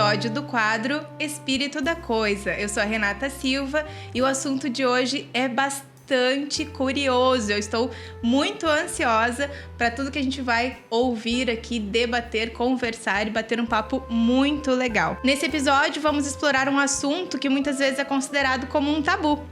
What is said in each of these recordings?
episódio do quadro Espírito da Coisa. Eu sou a Renata Silva e o assunto de hoje é bastante curioso. Eu estou muito ansiosa para tudo que a gente vai ouvir aqui, debater, conversar e bater um papo muito legal. Nesse episódio, vamos explorar um assunto que muitas vezes é considerado como um tabu,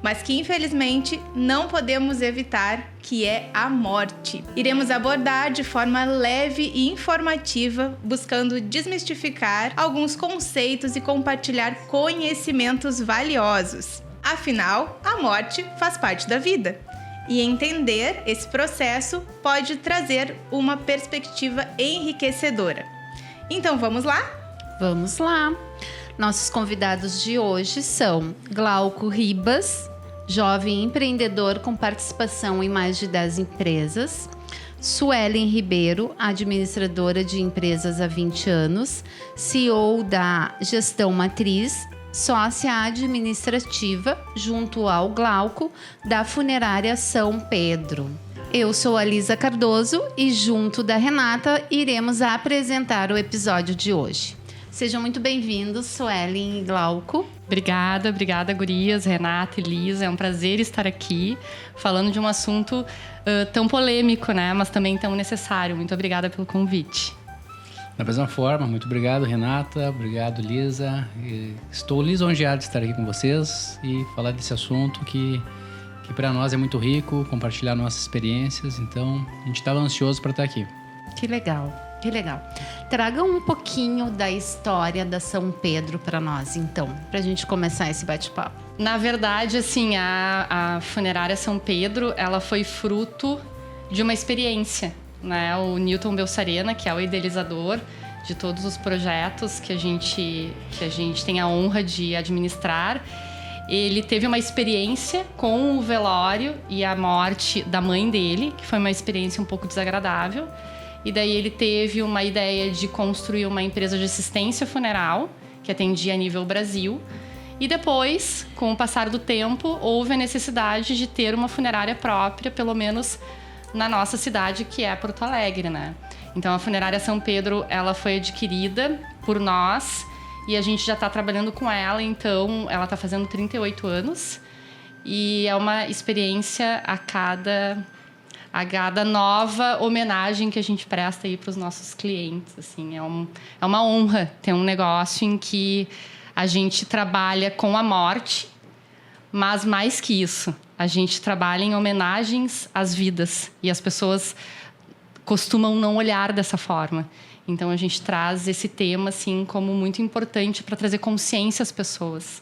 mas que infelizmente não podemos evitar, que é a morte. Iremos abordar de forma leve e informativa, buscando desmistificar alguns conceitos e compartilhar conhecimentos valiosos. Afinal, a morte faz parte da vida. E entender esse processo pode trazer uma perspectiva enriquecedora. Então vamos lá? Vamos lá! Nossos convidados de hoje são Glauco Ribas, jovem empreendedor com participação em mais de 10 empresas. Suelen Ribeiro, administradora de empresas há 20 anos, CEO da Gestão Matriz, sócia administrativa, junto ao Glauco, da Funerária São Pedro. Eu sou a Lisa Cardoso e, junto da Renata, iremos apresentar o episódio de hoje. Sejam muito bem-vindos, Suelen e Glauco. Obrigada, gurias, Renata e Lisa. É um prazer estar aqui falando de um assunto tão polêmico, né? Mas também tão necessário. Muito obrigada pelo convite. Da mesma forma, muito obrigado, Renata. Obrigado, Lisa. Estou lisonjeado de estar aqui com vocês e falar desse assunto que para nós é muito rico, compartilhar nossas experiências. Então, a gente estava ansioso para estar aqui. Que legal. Que legal. Traga um pouquinho da história da São Pedro para nós, então, para a gente começar esse bate-papo. Na verdade, assim, a Funerária São Pedro, ela foi fruto de uma experiência, né? O Newton Belçarena, que é o idealizador de todos os projetos que a gente tem a honra de administrar, ele teve uma experiência com o velório e a morte da mãe dele, que foi uma experiência um pouco desagradável. E daí ele teve uma ideia de construir uma empresa de assistência funeral, que atendia a nível Brasil. E depois, com o passar do tempo, houve a necessidade de ter uma funerária própria, pelo menos na nossa cidade, que é Porto Alegre, né? Então, a Funerária São Pedro, ela foi adquirida por nós e a gente já está trabalhando com ela. Então, ela está fazendo 38 anos e é uma experiência a cada nova homenagem que a gente presta aí para os nossos clientes. Assim, é uma honra ter um negócio em que a gente trabalha com a morte, mas mais que isso, a gente trabalha em homenagens às vidas e as pessoas costumam não olhar dessa forma. Então a gente traz esse tema assim como muito importante para trazer consciência às pessoas.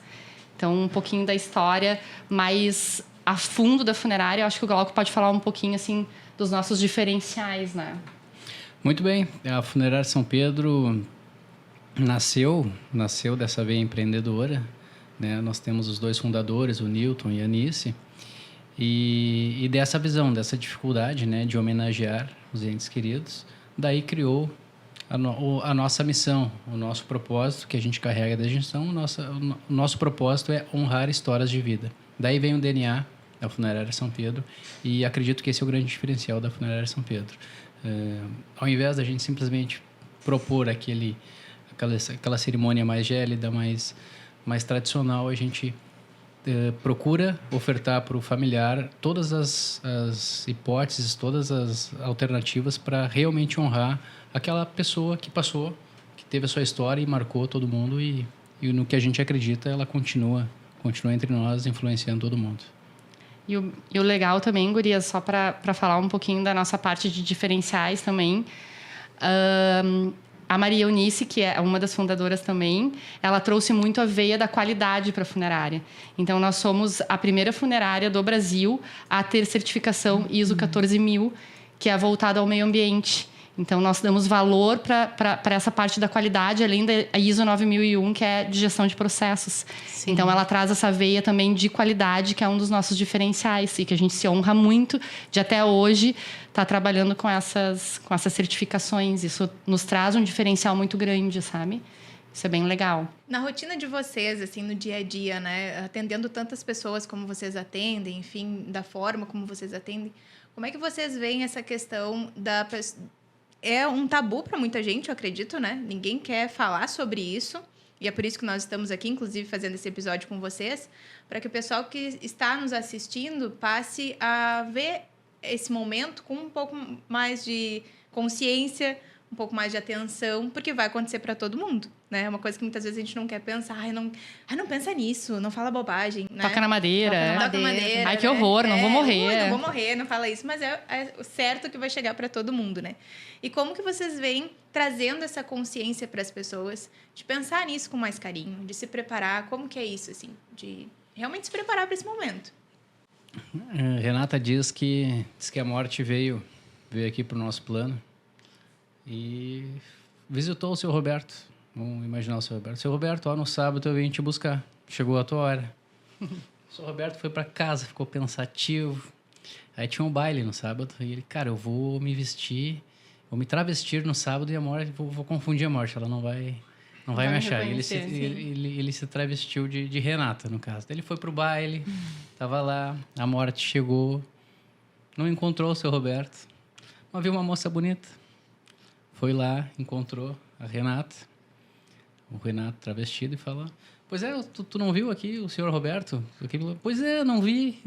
Então um pouquinho da história mais a fundo da funerária, eu acho que o Glauco pode falar um pouquinho assim dos nossos diferenciais, né? Muito bem. A Funerária São Pedro nasceu dessa veia empreendedora, né? Nós temos os dois fundadores, o Newton e a Anice, e dessa visão, dessa dificuldade, né, de homenagear os entes queridos. Daí criou a nossa missão, o nosso propósito, que a gente carrega da gestão. O nosso propósito é honrar histórias de vida. Daí vem o DNA da Funerária São Pedro e acredito que esse é o grande diferencial da Funerária São Pedro. Ao invés da gente simplesmente propor aquela cerimônia mais gélida, mais tradicional, a gente procura ofertar para o familiar todas as hipóteses, todas as alternativas para realmente honrar aquela pessoa que passou, que teve a sua história e marcou todo mundo e no que a gente acredita, ela continua entre nós, influenciando todo mundo. E o legal também, gurias, só para falar um pouquinho da nossa parte de diferenciais também, a Maria Eunice, que é uma das fundadoras também, ela trouxe muito a veia da qualidade para a funerária. Então, nós somos a primeira funerária do Brasil a ter certificação ISO 14000, que é voltada ao meio ambiente. Então, nós damos valor para essa parte da qualidade, além da ISO 9001, que é de gestão de processos. Sim. Então, ela traz essa veia também de qualidade, que é um dos nossos diferenciais e que a gente se honra muito de, até hoje, estar trabalhando com essas certificações. Isso nos traz um diferencial muito grande, sabe? Isso é bem legal. Na rotina de vocês, assim, no dia a dia, né? Atendendo tantas pessoas como vocês atendem, enfim, da forma como vocês atendem, como é que vocês veem essa questão é um tabu para muita gente, eu acredito, né? Ninguém quer falar sobre isso. E é por isso que nós estamos aqui, inclusive, fazendo esse episódio com vocês, para que o pessoal que está nos assistindo passe a ver esse momento com um pouco mais de consciência, um pouco mais de atenção, porque vai acontecer para todo mundo, né? É uma coisa que muitas vezes a gente não quer pensar. Ai, não pensa nisso, não fala bobagem, né? Toca na madeira. Toca na madeira. Ai, que né? horror, não vou morrer. Ui, não vou morrer, não fala isso, mas é o certo que vai chegar para todo mundo, né? E como que vocês vêm trazendo essa consciência para as pessoas, de pensar nisso com mais carinho, de se preparar? Como que é isso, assim, de realmente se preparar para esse momento? Renata diz que a morte veio aqui para o nosso plano e visitou o seu Roberto. Vamos imaginar o seu Roberto. Seu Roberto, ó, no sábado eu vim te buscar. Chegou a tua hora. O seu Roberto foi para casa, ficou pensativo. Aí tinha um baile no sábado e ele, cara, eu vou me vestir, vou me travestir no sábado e a morte, vou confundir a morte, ela não vai me achar. Ele se travestiu de Renata, no caso. Ele foi pro baile, tava lá, a morte chegou, não encontrou o seu Roberto, mas viu uma moça bonita. Foi lá, encontrou a Renata, o Renato travestido, e falou: pois é, tu não viu aqui o senhor Roberto? Pois é, não vi.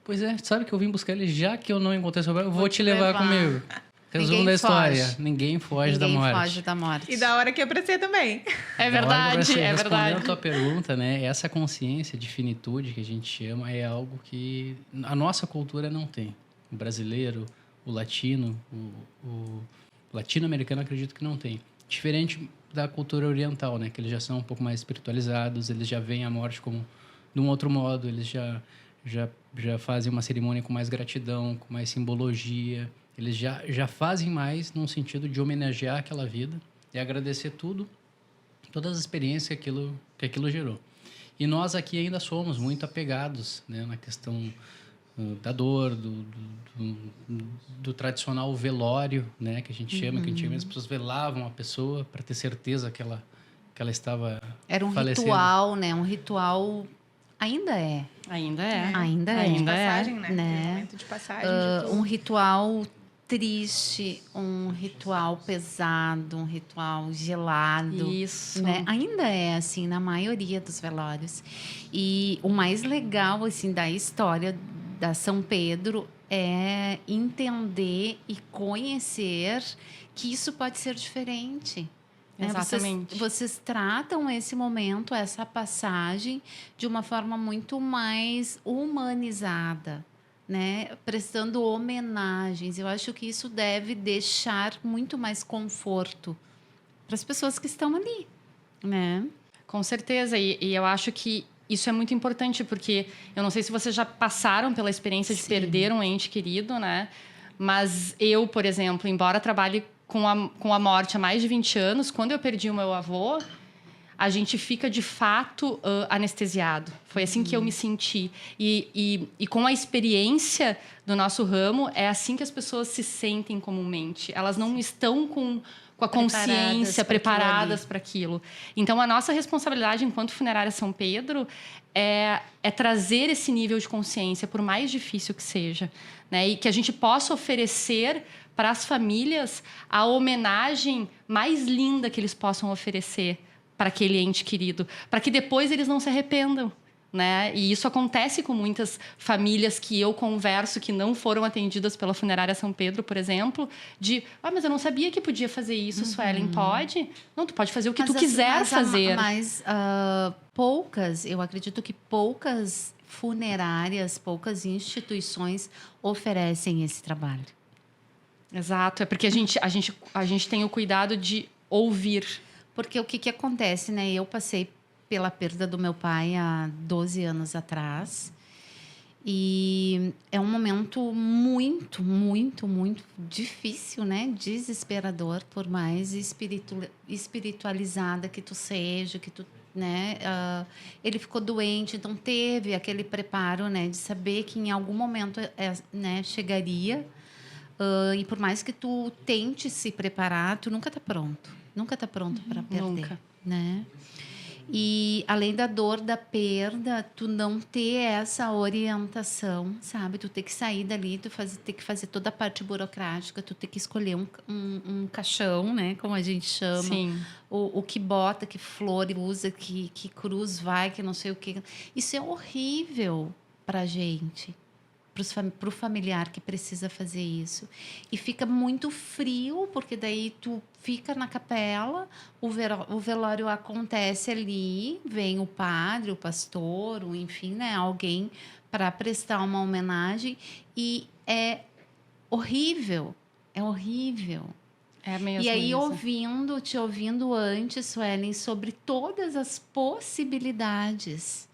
Pois é, sabe que eu vim buscar ele, já que eu não encontrei o seu Roberto, eu vou te levar comigo. Resumo da história: ninguém foge da morte. Ninguém foge da morte. E da hora que é pra ser também. É verdade, é verdade. Respondendo a tua pergunta, né? Essa consciência de finitude que a gente chama é algo que a nossa cultura não tem. O brasileiro, o latino, o latino-americano, acredito que não tem. Diferente da cultura oriental, né? Que eles já são um pouco mais espiritualizados, eles já veem a morte como de um outro modo, eles já fazem uma cerimônia com mais gratidão, com mais simbologia. Eles já fazem mais num sentido de homenagear aquela vida e agradecer todas as experiências que aquilo gerou. E nós aqui ainda somos muito apegados, né, na questão da dor, do tradicional velório, né, que a gente chama, que antigamente as pessoas velavam a pessoa para ter certeza que ela estava Era um falecendo. ritual, né? Um ritual... Ainda é. Ainda é. Ainda é. De passagem, né? Né? Momento de passagem de tudo. Um ritual triste, um ritual pesado, um ritual gelado. Isso. Né? Ainda é assim na maioria dos velórios. E o mais legal assim da história da São Pedro é entender e conhecer que isso pode ser diferente. Exatamente. Vocês tratam esse momento, essa passagem, de uma forma muito mais humanizada, né? Prestando homenagens. Eu acho que isso deve deixar muito mais conforto para as pessoas que estão ali, né? Com certeza. E eu acho que isso é muito importante, porque eu não sei se vocês já passaram pela experiência de perder um ente querido, né? Mas eu, por exemplo, embora trabalhe com a morte há mais de 20 anos, quando eu perdi o meu avô, a gente fica, de fato, anestesiado. Foi assim que eu me senti. E com a experiência do nosso ramo, é assim que as pessoas se sentem comumente. Elas não estão com a consciência preparadas para aquilo. Então, a nossa responsabilidade enquanto Funerária São Pedro é trazer esse nível de consciência, por mais difícil que seja, né? E que a gente possa oferecer para as famílias a homenagem mais linda que eles possam oferecer para aquele ente querido, para que depois eles não se arrependam, né? E isso acontece com muitas famílias que eu converso que não foram atendidas pela Funerária São Pedro, por exemplo, mas eu não sabia que podia fazer isso, Suelen. Pode? Não, tu pode fazer o que tu quiser fazer. Mas eu acredito que poucas funerárias, poucas instituições oferecem esse trabalho. Exato, é porque a gente tem o cuidado de ouvir. Porque o que acontece, né? Eu passei pela perda do meu pai há 12 anos atrás. E é um momento muito, muito, muito difícil, né? Desesperador, por mais espiritualizada que tu seja, que tu, né? Ele ficou doente, então teve aquele preparo, né? De saber que em algum momento, né? Chegaria. E por mais que tu tente se preparar, tu nunca está pronto. Nunca está pronto para perder, Nunca. Né? E além da dor da perda, tu não ter essa orientação, sabe? Tu ter que sair dali, ter que fazer toda a parte burocrática, tu ter que escolher um caixão, né? Como a gente chama. Sim. O que bota, que flor usa, que cruz vai, que não sei o que. Isso é horrível pra gente. Pro familiar que precisa fazer isso. E fica muito frio, porque daí tu fica na capela, o velório acontece ali, vem o padre, o pastor, enfim, né, alguém para prestar uma homenagem, e é horrível, é horrível. É mesmo. E aí, Isa. te ouvindo antes, Suelen, sobre todas as possibilidades,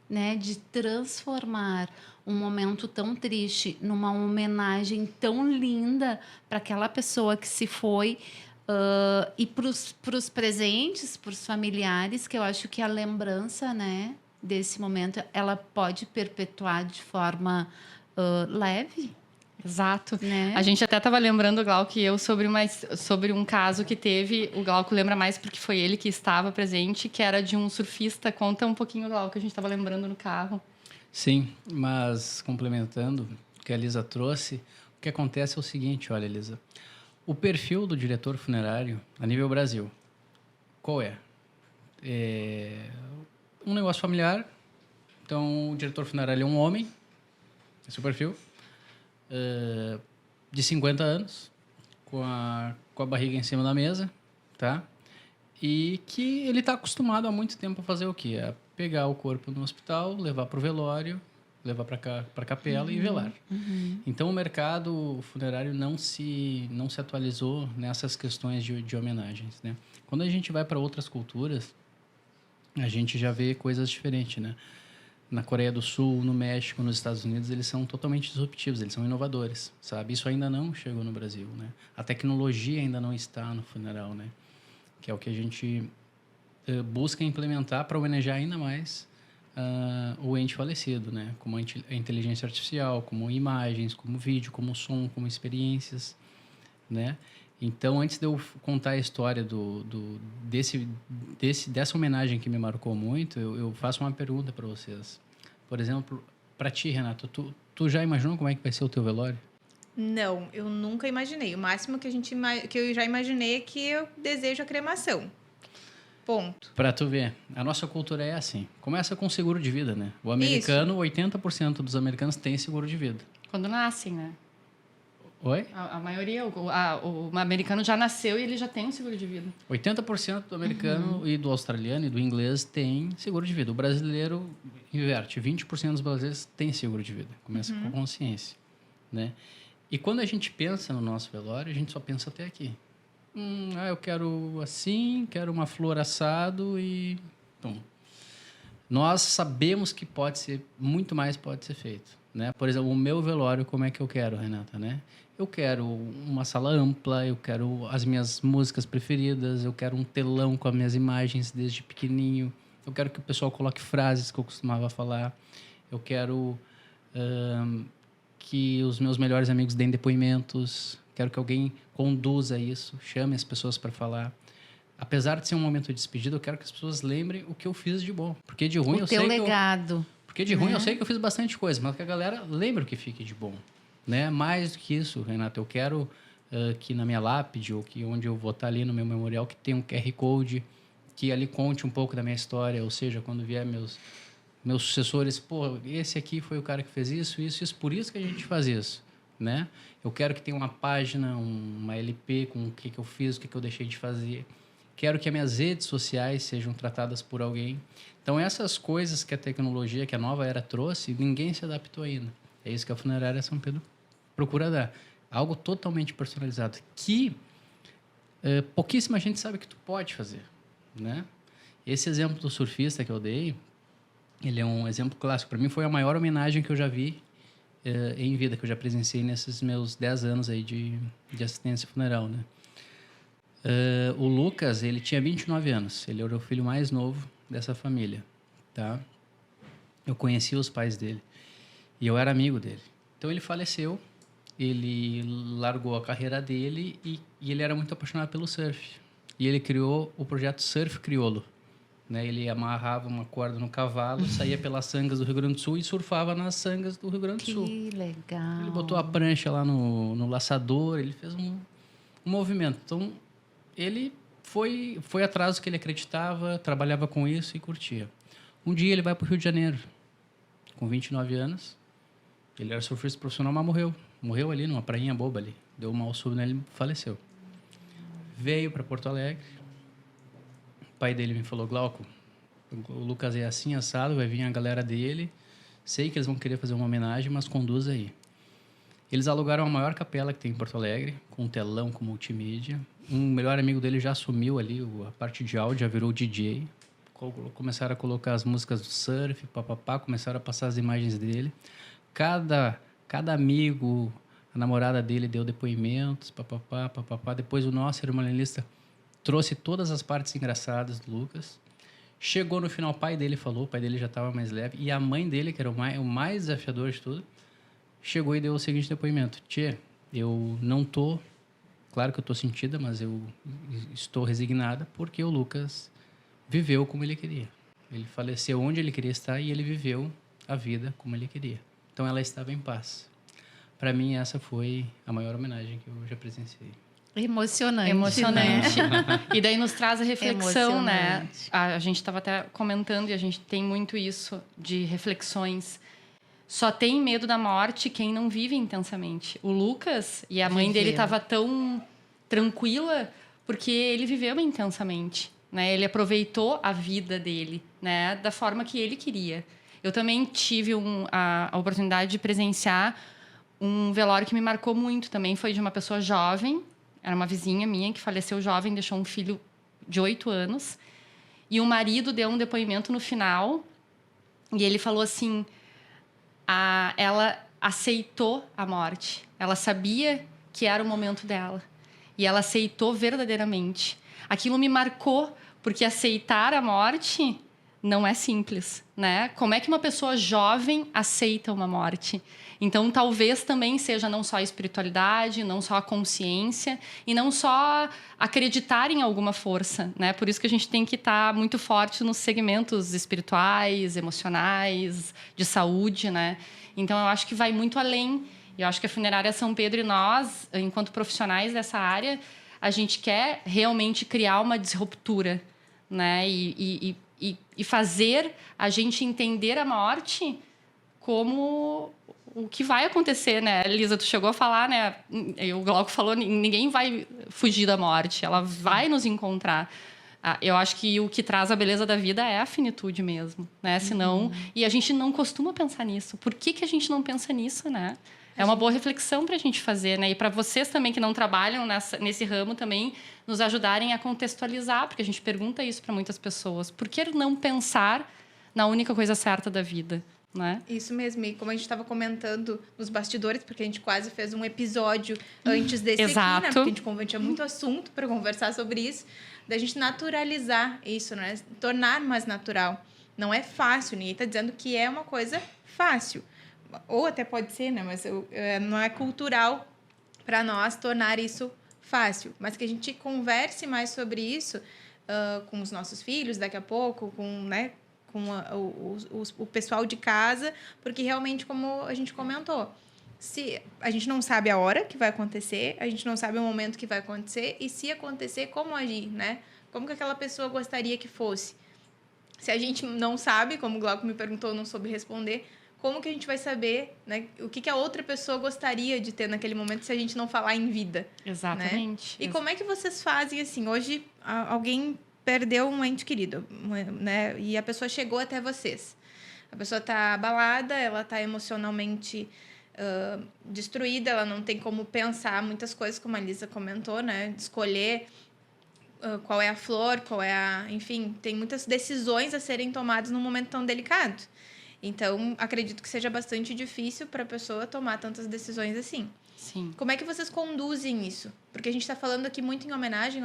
né, de transformar um momento tão triste numa homenagem tão linda para aquela pessoa que se foi, e para os presentes, para os familiares, que eu acho que a lembrança, né, desse momento, ela pode perpetuar de forma leve. Exato. Né? A gente até estava lembrando, Glauco, e eu sobre um caso que teve. O Glauco lembra mais porque foi ele que estava presente, que era de um surfista. Conta um pouquinho, Glauco, que a gente estava lembrando no carro. Sim, mas complementando o que a Elisa trouxe, o que acontece é o seguinte, olha, Elisa. O perfil do diretor funerário a nível Brasil, qual é? É um negócio familiar. Então, o diretor funerário é um homem, esse é o perfil, de 50 anos, com a barriga em cima da mesa, tá? E que ele está acostumado há muito tempo a fazer o quê? A pegar o corpo no hospital, levar para o velório, levar para a capela e velar. Então, o mercado funerário não se atualizou nessas questões de homenagens, né? Quando a gente vai para outras culturas, a gente já vê coisas diferentes, né? Na Coreia do Sul, no México, nos Estados Unidos, eles são totalmente disruptivos, eles são inovadores, sabe? Isso ainda não chegou no Brasil, né? A tecnologia ainda não está no funeral, né? Que é o que a gente busca implementar para homenagear ainda mais o ente falecido, né? Como a inteligência artificial, como imagens, como vídeo, como som, como experiências, né? Então, antes de eu contar a história dessa homenagem que me marcou muito, eu faço uma pergunta para vocês. Por exemplo, para ti, Renato, tu já imaginou como é que vai ser o teu velório? Não, eu nunca imaginei. O máximo que eu já imaginei é que eu desejo a cremação. Ponto. Para tu ver, a nossa cultura é assim. Começa com seguro de vida, né? O americano, 80% dos americanos têm seguro de vida. Quando nascem, né? Oi? A maioria, o americano já nasceu e ele já tem um seguro de vida. 80% do americano e do australiano e do inglês tem seguro de vida. O brasileiro inverte. 20% dos brasileiros têm seguro de vida. Começa com consciência, né? E quando a gente pensa no nosso velório, a gente só pensa até aqui. Eu quero assim, quero uma flor assado e... Bom, nós sabemos que muito mais pode ser feito, né? Por exemplo, o meu velório, como é que eu quero, Renata, né? Eu quero uma sala ampla, eu quero as minhas músicas preferidas, eu quero um telão com as minhas imagens desde pequenininho, eu quero que o pessoal coloque frases que eu costumava falar, eu quero que os meus melhores amigos deem depoimentos, quero que alguém conduza isso, chame as pessoas para falar. Apesar de ser um momento de despedida, eu quero que as pessoas lembrem o que eu fiz de bom. Porque de ruim eu sei legado. Porque de ruim eu sei que eu fiz bastante coisa, mas que a galera lembre o que fique de bom, né? Mais do que isso, Renato, eu quero que na minha lápide, ou que onde eu vou estar ali no meu memorial, que tenha um QR Code, que ali conte um pouco da minha história, ou seja, quando vier meus sucessores, esse aqui foi o cara que fez isso, por isso que a gente faz isso, né? Eu quero que tenha uma página, uma LP com o que eu fiz, o que eu deixei de fazer. Quero que as minhas redes sociais sejam tratadas por alguém. Então, essas coisas que a tecnologia, que a nova era trouxe, ninguém se adaptou ainda. É isso que a Funerária São Pedro procura dar. Algo totalmente personalizado, que pouquíssima gente sabe que tu pode fazer, né? Esse exemplo do surfista que eu dei, ele é um exemplo clássico. Para mim, foi a maior homenagem que eu já vi em vida, que eu já presenciei nesses meus 10 anos aí de assistência funeral, né? O Lucas, ele tinha 29 anos. Ele era o filho mais novo dessa família, tá? Eu conhecia os pais dele e eu era amigo dele. Então, ele faleceu, ele largou a carreira dele e ele era muito apaixonado pelo surf. E ele criou o projeto Surf Crioulo, né? Ele amarrava uma corda no cavalo, saía pelas sangas do Rio Grande do Sul e surfava nas sangas do Rio Grande do Sul. Que legal. Ele botou a prancha lá no laçador, ele fez um movimento. Então, ele foi atrás do que ele acreditava, trabalhava com isso e curtia. Um dia ele vai para o Rio de Janeiro, com 29 anos. Ele era surfista profissional, mas morreu. Morreu ali numa prainha boba ali. Deu um mal súbito nele e faleceu. Veio para Porto Alegre. O pai dele me falou, Glauco, o Lucas é assim, assado, vai vir a galera dele. Sei que eles vão querer fazer uma homenagem, mas conduz aí. Eles alugaram a maior capela que tem em Porto Alegre, com um telão, com multimídia. Um melhor amigo dele já assumiu ali a parte de áudio, já virou DJ. Começaram a colocar as músicas do surf, papapá, começaram a passar as imagens dele. Cada amigo, a namorada dele deu depoimentos, papapá, papapá. Depois o nosso cerimonialista trouxe todas as partes engraçadas do Lucas. Chegou no final, o pai dele falou, o pai dele já estava mais leve. E a mãe dele, que era o mais desafiador de tudo, chegou e deu o seguinte depoimento. Tchê, eu não tô... Claro que eu tô sentida, mas eu estou resignada porque o Lucas viveu como ele queria. Ele faleceu onde ele queria estar e ele viveu a vida como ele queria. Então, ela estava em paz. Para mim, essa foi a maior homenagem que eu já presenciei. Emocionante. Emocionante. Né? E daí nos traz a reflexão, né? Emocionante. A gente estava até comentando e a gente tem muito isso de reflexões. Só tem medo da morte quem não vive intensamente. O Lucas e a mãe dele estava tão tranquila porque ele viveu intensamente, né? Ele aproveitou a vida dele, né? Da forma que ele queria. Eu também tive a oportunidade de presenciar um velório que me marcou muito também. Foi de uma pessoa jovem, era uma vizinha minha que faleceu jovem, deixou um filho de 8 anos. E o marido deu um depoimento no final e ele falou assim... ela aceitou a morte. Ela sabia que era o momento dela. E ela aceitou verdadeiramente. Aquilo me marcou, porque aceitar a morte não é simples, né? Como é que uma pessoa jovem aceita uma morte? Então, talvez também seja não só a espiritualidade, não só a consciência e não só acreditar em alguma força, né? Por isso que a gente tem que estar muito forte nos segmentos espirituais, emocionais, de saúde, né? Então, eu acho que vai muito além. Eu acho que a Funerária São Pedro e nós, enquanto profissionais dessa área, a gente quer realmente criar uma disruptura, né? E fazer a gente entender a morte como o que vai acontecer, né? Lisa, tu chegou a falar, né? O Glauco falou, ninguém vai fugir da morte, ela vai nos encontrar. Eu acho que o que traz a beleza da vida é a finitude mesmo, né? Senão, e a gente não costuma pensar nisso. Por que a gente não pensa nisso, né? É uma boa reflexão para a gente fazer, né? E para vocês também que não trabalham nesse ramo também nos ajudarem a contextualizar, porque a gente pergunta isso para muitas pessoas. Por que não pensar na única coisa certa da vida, né? Isso mesmo. E como a gente estava comentando nos bastidores, porque a gente quase fez um episódio antes desse Exato. aqui, né? Porque a gente tinha muito assunto para conversar sobre isso, da gente naturalizar isso, né? Tornar mais natural. Não é fácil, ninguém está dizendo que é uma coisa fácil. Ou até pode ser, né? Mas não é cultural para nós tornar isso fácil. Mas que a gente converse mais sobre isso com os nossos filhos daqui a pouco, né? Com o pessoal de casa, porque realmente, como a gente comentou, se a gente não sabe a hora que vai acontecer, a gente não sabe o momento que vai acontecer, e se acontecer, como agir, né? Como que aquela pessoa gostaria que fosse? Se a gente não sabe, como o Glauco me perguntou, eu não soube responder, como que a gente vai saber, né, o que a outra pessoa gostaria de ter naquele momento se a gente não falar em vida? Exatamente. Né? E como é que vocês fazem, assim, hoje alguém perdeu um ente querido, né, e a pessoa chegou até vocês. A pessoa está abalada, ela está emocionalmente destruída, ela não tem como pensar muitas coisas, como a Lisa comentou, né, de escolher qual é a flor, enfim, tem muitas decisões a serem tomadas num momento tão delicado. Então, acredito que seja bastante difícil para a pessoa tomar tantas decisões assim. Sim. Como é que vocês conduzem isso? Porque a gente está falando aqui muito em homenagem,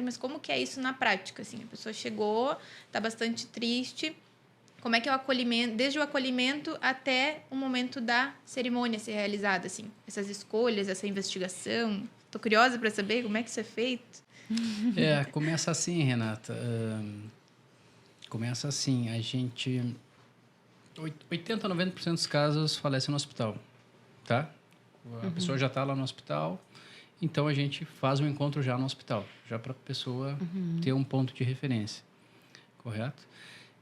mas como que é isso na prática? Assim, a pessoa chegou, está bastante triste. Como é que é o acolhimento, desde o acolhimento até o momento da cerimônia ser realizada, assim? Essas escolhas, essa investigação. Estou curiosa para saber como é que isso é feito. Começa assim, Renata. Começa assim, a gente... 80% a 90% dos casos falecem no hospital, tá? A pessoa já está lá no hospital, então a gente faz um encontro já no hospital, já para a pessoa ter um ponto de referência, correto?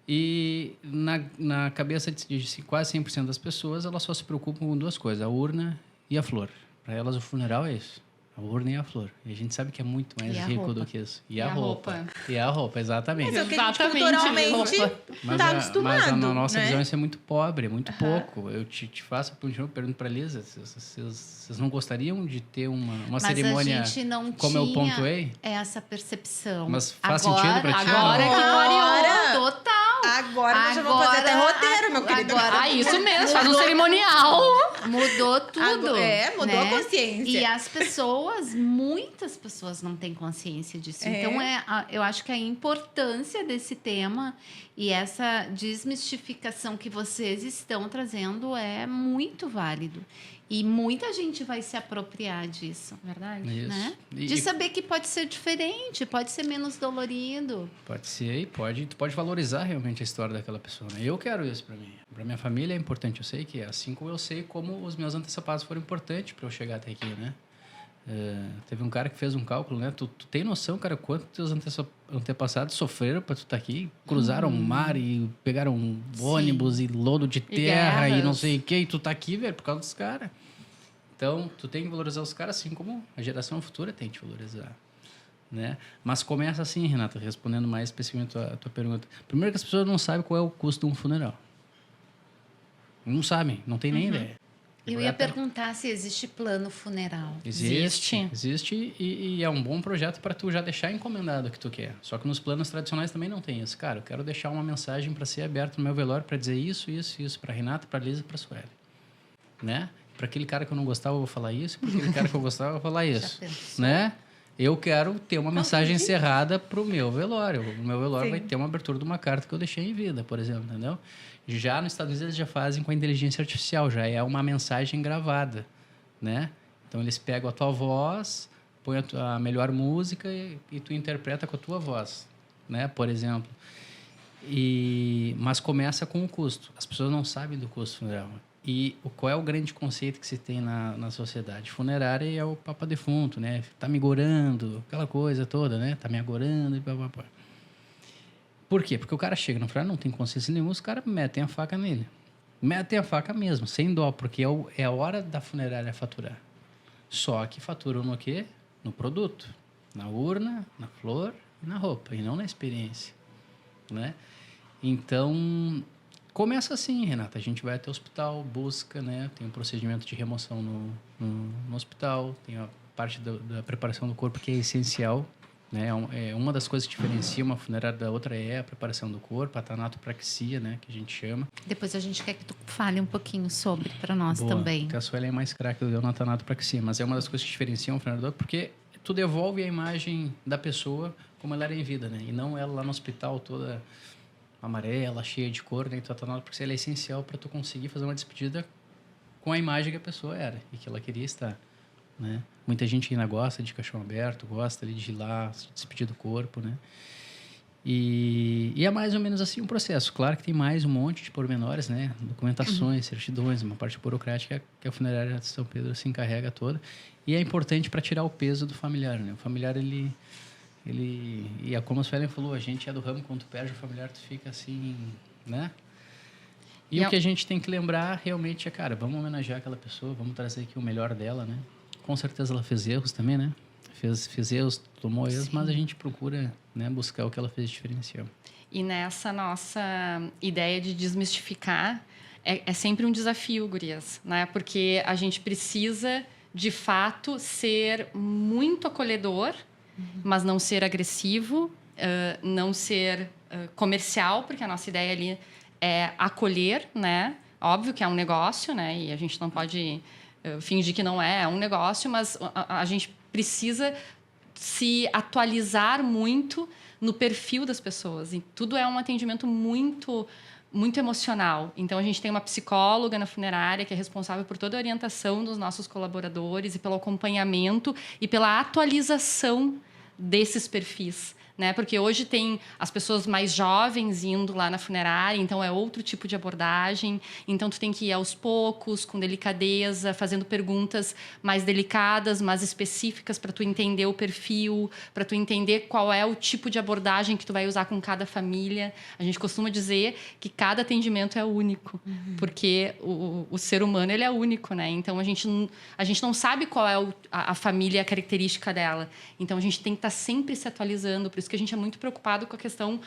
E na cabeça de quase 100% das pessoas, elas só se preocupam com duas coisas, a urna e a flor. Para elas, o funeral é isso. A urna e a flor. E a gente sabe que é muito mais rico do que isso. E a roupa. E a roupa, exatamente. Mas é o que a gente Exatamente, culturalmente roupa. tá acostumado. Mas a nossa né? visão isso é muito pobre, é muito pouco. Eu te faço a pergunta para a Lisa, vocês não gostariam de ter uma cerimônia a gente não como eu pontuei? essa percepção. Mas faz sentido para ti? Agora que clareou. Total. Agora nós já vamos fazer até roteiro, meu querido. Isso mesmo, faz um cerimonial. Mudou tudo. Mudou a consciência. E as pessoas, muitas pessoas não têm consciência disso. Então, eu acho que a importância desse tema e essa desmistificação que vocês estão trazendo é muito válido. E muita gente vai se apropriar disso. Verdade. Isso. Né? De saber que pode ser diferente, pode ser menos dolorido. Pode ser e tu pode valorizar realmente a história daquela pessoa, né? Eu quero isso para mim. Para minha família é importante, eu sei que é. Assim como eu sei como os meus antepassados foram importantes para eu chegar até aqui, né? Teve um cara que fez um cálculo, né? Tu tem noção, cara, quanto teus antepassados sofreram para tu estar aqui? Cruzaram o mar e pegaram ônibus e lodo de terra e não sei o que, e tu tá aqui, velho, por causa dos caras. Então, tu tem que valorizar os caras assim como a geração futura tem que te valorizar, né? Mas começa assim, Renata, respondendo mais especificamente a tua pergunta. Primeiro que as pessoas não sabem qual é o custo de um funeral. Não sabem, não tem nem ideia. Eu ia perguntar se existe plano funeral. Existe e é um bom projeto para tu já deixar encomendado o que tu quer. Só que nos planos tradicionais também não tem isso. Cara, eu quero deixar uma mensagem para ser aberta no meu velório para dizer isso para Renata, para Lisa e para Sueli, né? Para aquele cara que eu não gostava, eu vou falar isso. Para aquele cara que eu gostava, eu vou falar isso, né? Eu quero ter uma mensagem encerrada para o meu velório. O meu velório vai ter uma abertura de uma carta que eu deixei em vida, por exemplo, entendeu? Já nos Estados Unidos eles já fazem com a inteligência artificial, já é uma mensagem gravada, né? Então eles pegam a tua voz, põem a melhor música e tu interpreta com a tua voz, né? Por exemplo. Mas começa com o custo. As pessoas não sabem do custo funeral. E qual é o grande conceito que se tem na sociedade? Funerária é o papa defunto, né? Tá me gorando, aquela coisa toda, né? Tá me agorando e papapá. Por quê? Porque o cara chega no funeral, não tem consciência nenhuma, os caras metem a faca nele. Metem a faca mesmo, sem dó, porque é a hora da funerária faturar. Só que faturam no quê? No produto. Na urna, na flor e na roupa, e não na experiência, né? Então, começa assim, Renata. A gente vai até o hospital, busca, né? Tem um procedimento de remoção no hospital, tem a parte da preparação do corpo que é essencial, né? Uma das coisas que diferencia uma funerária da outra é a preparação do corpo, a tanatopraxia, né? Que a gente chama. Depois a gente quer que tu fale um pouquinho sobre para nós também. Porque a Sueli é mais craque do que eu na tanatopraxia, mas é uma das coisas que diferencia um funerário do outro, porque tu devolve a imagem da pessoa como ela era em vida, né? E não ela lá no hospital toda amarela, cheia de cor, né? Então a tanatopraxia é essencial para tu conseguir fazer uma despedida com a imagem que a pessoa era e que ela queria estar, né? Muita gente ainda gosta de caixão aberto, gosta ali de ir lá, se despedir do corpo, né? E é mais ou menos assim um processo. Claro que tem mais um monte de pormenores, né? Documentações, certidões, uma parte burocrática que a funerária de São Pedro se encarrega toda. E é importante para tirar o peso do familiar, né? O familiar, ele e como a Suelen falou, a gente é do ramo, quando tu perde o familiar, tu fica assim, né? E o que a gente tem que lembrar realmente é, cara, vamos homenagear aquela pessoa, vamos trazer aqui o melhor dela, né? Com certeza ela fez erros também, né? Fez erros, tomou erros, mas a gente procura, né, buscar o que ela fez de diferencial. E nessa nossa ideia de desmistificar, é sempre um desafio, gurias, né? Porque a gente precisa, de fato, ser muito acolhedor, mas não ser agressivo, não ser comercial, porque a nossa ideia ali é acolher, né? Óbvio que é um negócio, né? E a gente não pode fingir que não é um negócio, mas a gente precisa se atualizar muito no perfil das pessoas. E tudo é um atendimento muito, muito emocional. Então, a gente tem uma psicóloga na funerária que é responsável por toda a orientação dos nossos colaboradores e pelo acompanhamento e pela atualização desses perfis, né? Porque hoje tem as pessoas mais jovens indo lá na funerária, então é outro tipo de abordagem. Então tu tem que ir aos poucos, com delicadeza, fazendo perguntas mais delicadas, mais específicas para tu entender o perfil, para tu entender qual é o tipo de abordagem que tu vai usar com cada família. A gente costuma dizer que cada atendimento é único, porque o ser humano ele é único, né? Então a gente não sabe qual é a família, a característica dela. Então a gente tem que estar sempre se atualizando. Por isso que a gente é muito preocupado com a questão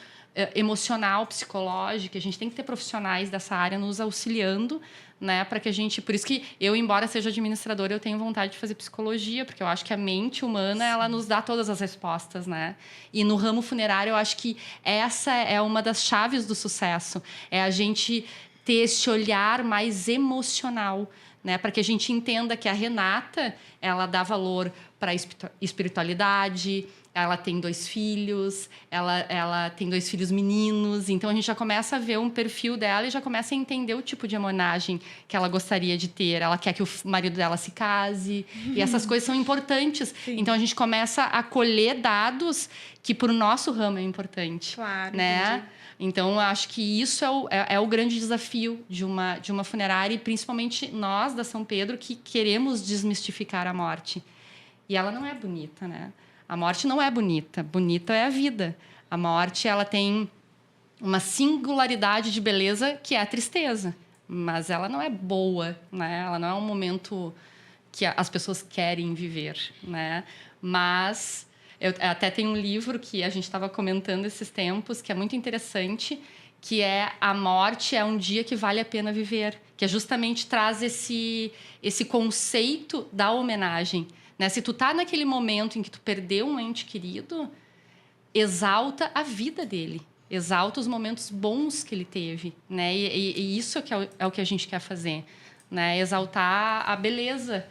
emocional, psicológica. A gente tem que ter profissionais dessa área nos auxiliando, né? Para que a gente... Por isso que eu, embora seja administradora, eu tenho vontade de fazer psicologia, porque eu acho que a mente humana, ela nos dá todas as respostas, né? E no ramo funerário, eu acho que essa é uma das chaves do sucesso. É a gente ter esse olhar mais emocional, né? Para que a gente entenda que a Renata, ela dá valor para a espiritualidade, ela tem 2 filhos, ela tem 2 filhos meninos, então a gente já começa a ver um perfil dela e já começa a entender o tipo de homenagem que ela gostaria de ter. Ela quer que o marido dela se case, e essas coisas são importantes. Sim. Então a gente começa a colher dados que para o nosso ramo é importante. Claro, né? Entendi. Então, eu acho que isso é o grande desafio de uma funerária, e principalmente nós, da São Pedro, que queremos desmistificar a morte. E ela não é bonita, né? A morte não é bonita. Bonita é a vida. A morte, ela tem uma singularidade de beleza que é a tristeza. Mas ela não é boa, né? Ela não é um momento que as pessoas querem viver, né? Mas... Eu até tenho um livro que a gente estava comentando esses tempos, que é muito interessante, que é A Morte é um Dia que Vale a Pena Viver, que justamente traz esse conceito da homenagem, né? Se tu tá naquele momento em que tu perdeu um ente querido, exalta a vida dele, exalta os momentos bons que ele teve, né? E isso é o que a gente quer fazer, né? Exaltar a beleza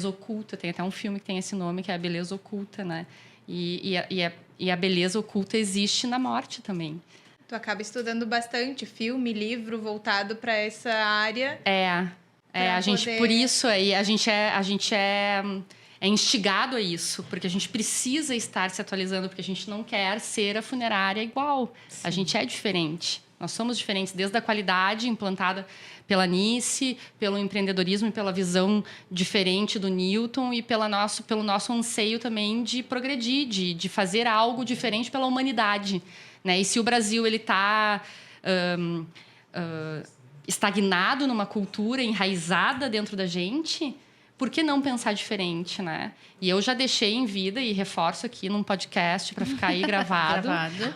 oculta. Tem até um filme que tem esse nome, que é A Beleza Oculta, né? E a beleza oculta existe na morte também. Tu acaba estudando bastante filme, livro voltado para essa área. A gente poder... Por isso aí a gente é instigado a isso, porque a gente precisa estar se atualizando, porque a gente não quer ser a funerária igual. Sim. A gente é diferente. Nós somos diferentes, desde a qualidade implantada pela Nice, pelo empreendedorismo e pela visão diferente do Newton, e pelo nosso anseio também de progredir, de fazer algo diferente pela humanidade, né? E se o Brasil está estagnado numa cultura enraizada dentro da gente, por que não pensar diferente, né? E eu já deixei em vida, e reforço aqui num podcast para ficar aí gravado.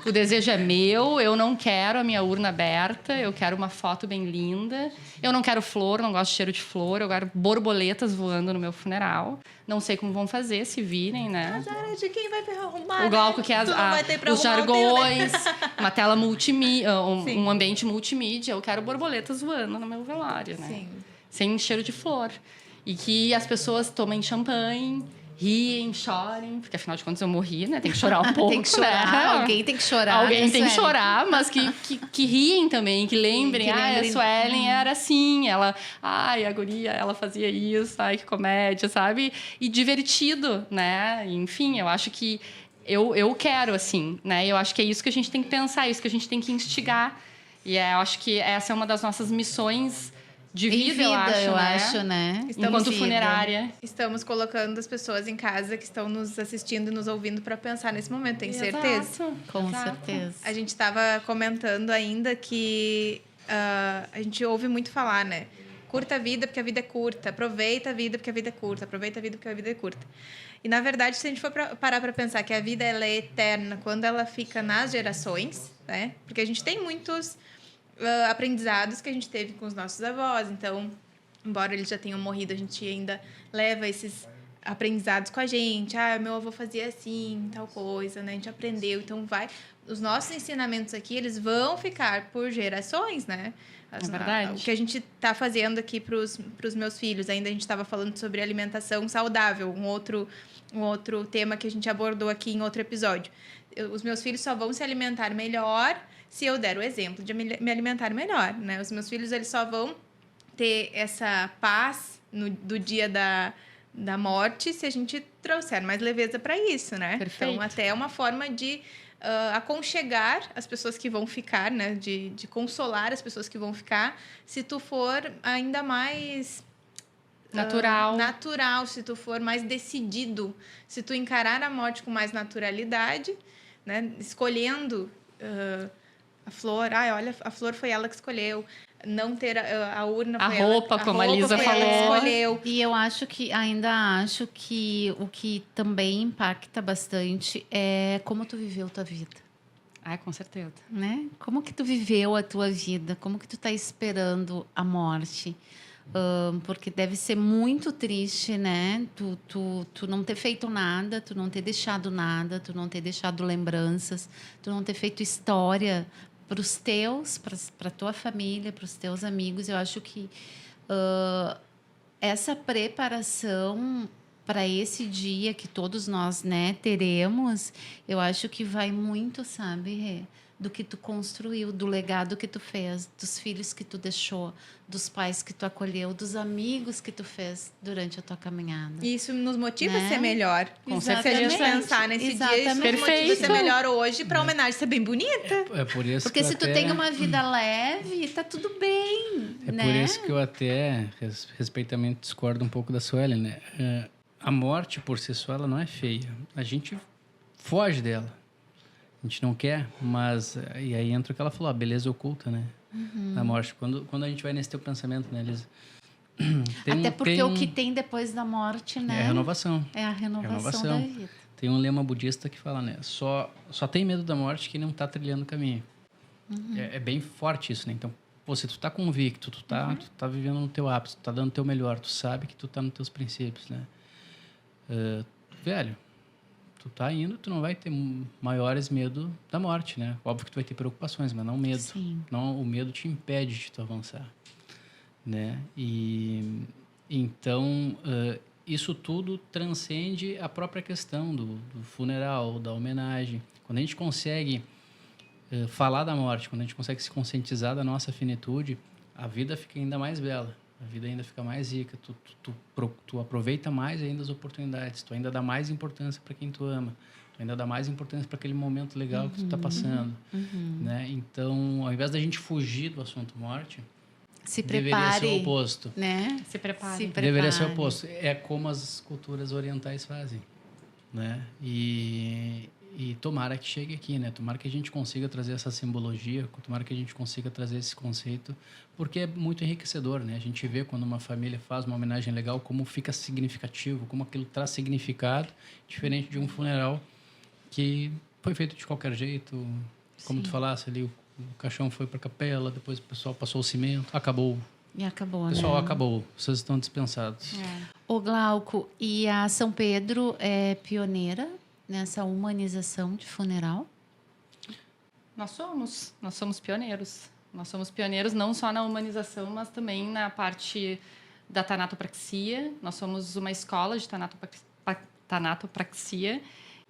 O desejo é meu, eu não quero a minha urna aberta, eu quero uma foto bem linda. Eu não quero flor, não gosto de cheiro de flor, eu quero borboletas voando no meu funeral. Não sei como vão fazer, se virem, né? Mas de quem vai arrumar? O Glauco que é os jargões, uma tela multimídia, um ambiente multimídia. Eu quero borboletas voando no meu velório, né? Sim. Sem cheiro de flor. E que as pessoas tomem champanhe, riem, chorem, porque afinal de contas eu morri, né? Tem que chorar um pouco. Tem que chorar, né? Alguém tem que chorar. Alguém tem que chorar, mas que riem também, que lembrem. A Suelen era assim, a guria, ela fazia isso, ai, que comédia, sabe? E divertido, né? Enfim, eu acho que eu quero, assim, né? Eu acho que é isso que a gente tem que pensar, é isso que a gente tem que instigar. E eu acho que essa é uma das nossas missões de vida, eu acho, né? Enquanto funerária. Estamos colocando as pessoas em casa que estão nos assistindo e nos ouvindo para pensar nesse momento, tem certeza? Com certeza. A gente estava comentando ainda que a gente ouve muito falar, né? Curta a vida porque a vida é curta, aproveita a vida porque a vida é curta, aproveita a vida porque a vida é curta. E, na verdade, se a gente for parar para pensar que a vida ela é eterna quando ela fica nas gerações, né? Porque a gente tem muitos... aprendizados que a gente teve com os nossos avós. Então, embora eles já tenham morrido, a gente ainda leva esses aprendizados com a gente. Meu avô fazia assim, tal coisa, né? A gente aprendeu. Então, os nossos ensinamentos aqui, eles vão ficar por gerações, né? É verdade. O que a gente está fazendo aqui para os meus filhos. Ainda a gente estava falando sobre alimentação saudável, um outro tema que a gente abordou aqui em outro episódio. Os meus filhos só vão se alimentar melhor se eu der o exemplo de me alimentar melhor, né? Os meus filhos, eles só vão ter essa paz do dia da morte se a gente trouxer mais leveza para isso, né? Perfeito. Então, até é uma forma de aconchegar as pessoas que vão ficar, né? De consolar as pessoas que vão ficar, se tu for ainda mais natural, se tu for mais decidido, se tu encarar a morte com mais naturalidade, né? Escolhendo a flor, olha, a flor foi ela que escolheu, não ter a urna A foi roupa, ela, como a Lisa foi ela que falou. escolheu. E eu ainda acho que o que também impacta bastante é como tu viveu tua vida, Com certeza. né? Como que tu viveu a tua vida? Como que tu tá esperando a morte? Porque deve ser muito triste, né? Tu não ter feito nada, tu não ter deixado nada, tu não ter deixado lembranças, tu não ter feito história para os teus, para tua família, para os teus amigos. Eu acho que essa preparação para esse dia que todos nós, né, teremos, eu acho que vai muito, sabe, Rê, do que tu construiu, do legado que tu fez, dos filhos que tu deixou, dos pais que tu acolheu, dos amigos que tu fez durante a tua caminhada. E isso nos motiva Né? a ser melhor. Com Se a gente certeza. pensar nesse dia, isso nos motiva a Perfeito. ser melhor hoje para a homenagem ser bem bonita. É por isso Porque que se eu tu até... tem uma vida leve, tá tudo bem, É né? por isso que eu até, respeitamente, discordo um pouco da Suelen, né? A morte, por si só, ela não é feia. A gente foge dela. A gente não quer, mas... E aí entra o que ela falou, a beleza oculta, né? Na morte. Quando a gente vai nesse teu pensamento, né, Elisa? Até porque o que tem depois da morte, né? É a renovação. É a renovação da vida. Tem um lema budista que fala, né? Só tem medo da morte quem não tá trilhando o caminho. É bem forte isso, né? Então, pô, se tu tá convicto, tu tá vivendo no teu ápice, tu tá dando o teu melhor, tu sabe que tu tá nos teus princípios, né? Velho, tu tá indo, tu não vai ter maiores medo da morte, né? Óbvio que tu vai ter preocupações, mas não medo. Sim. Não, o medo te impede de tu avançar, né? E então isso tudo transcende a própria questão do funeral, da homenagem. Quando a gente consegue falar da morte, quando a gente consegue se conscientizar da nossa finitude, a vida fica ainda mais bela. A vida ainda fica mais rica, tu aproveita mais ainda as oportunidades, tu ainda dá mais importância para quem tu ama, tu ainda dá mais importância para aquele momento legal que tu tá passando, né? Então, ao invés da gente fugir do assunto morte, Se deveria prepare, ser o oposto. né? Se prepare. Se Deveria ser o prepare. oposto. É como as culturas orientais fazem, né? E tomara que chegue aqui, né? Tomara que a gente consiga trazer essa simbologia, tomara que a gente consiga trazer esse conceito, porque é muito enriquecedor, né? A gente vê quando uma família faz uma homenagem legal, como fica significativo, como aquilo traz significado, diferente de um funeral que foi feito de qualquer jeito, como tu falasse ali, o caixão foi para a capela, depois o pessoal passou o cimento, acabou. E acabou, Pessoal, né? acabou. Vocês estão dispensados. O Glauco, e a São Pedro é pioneira nessa humanização de funeral? Nós somos pioneiros. Nós somos pioneiros não só na humanização, mas também na parte da tanatopraxia. Nós somos uma escola de tanatopraxia.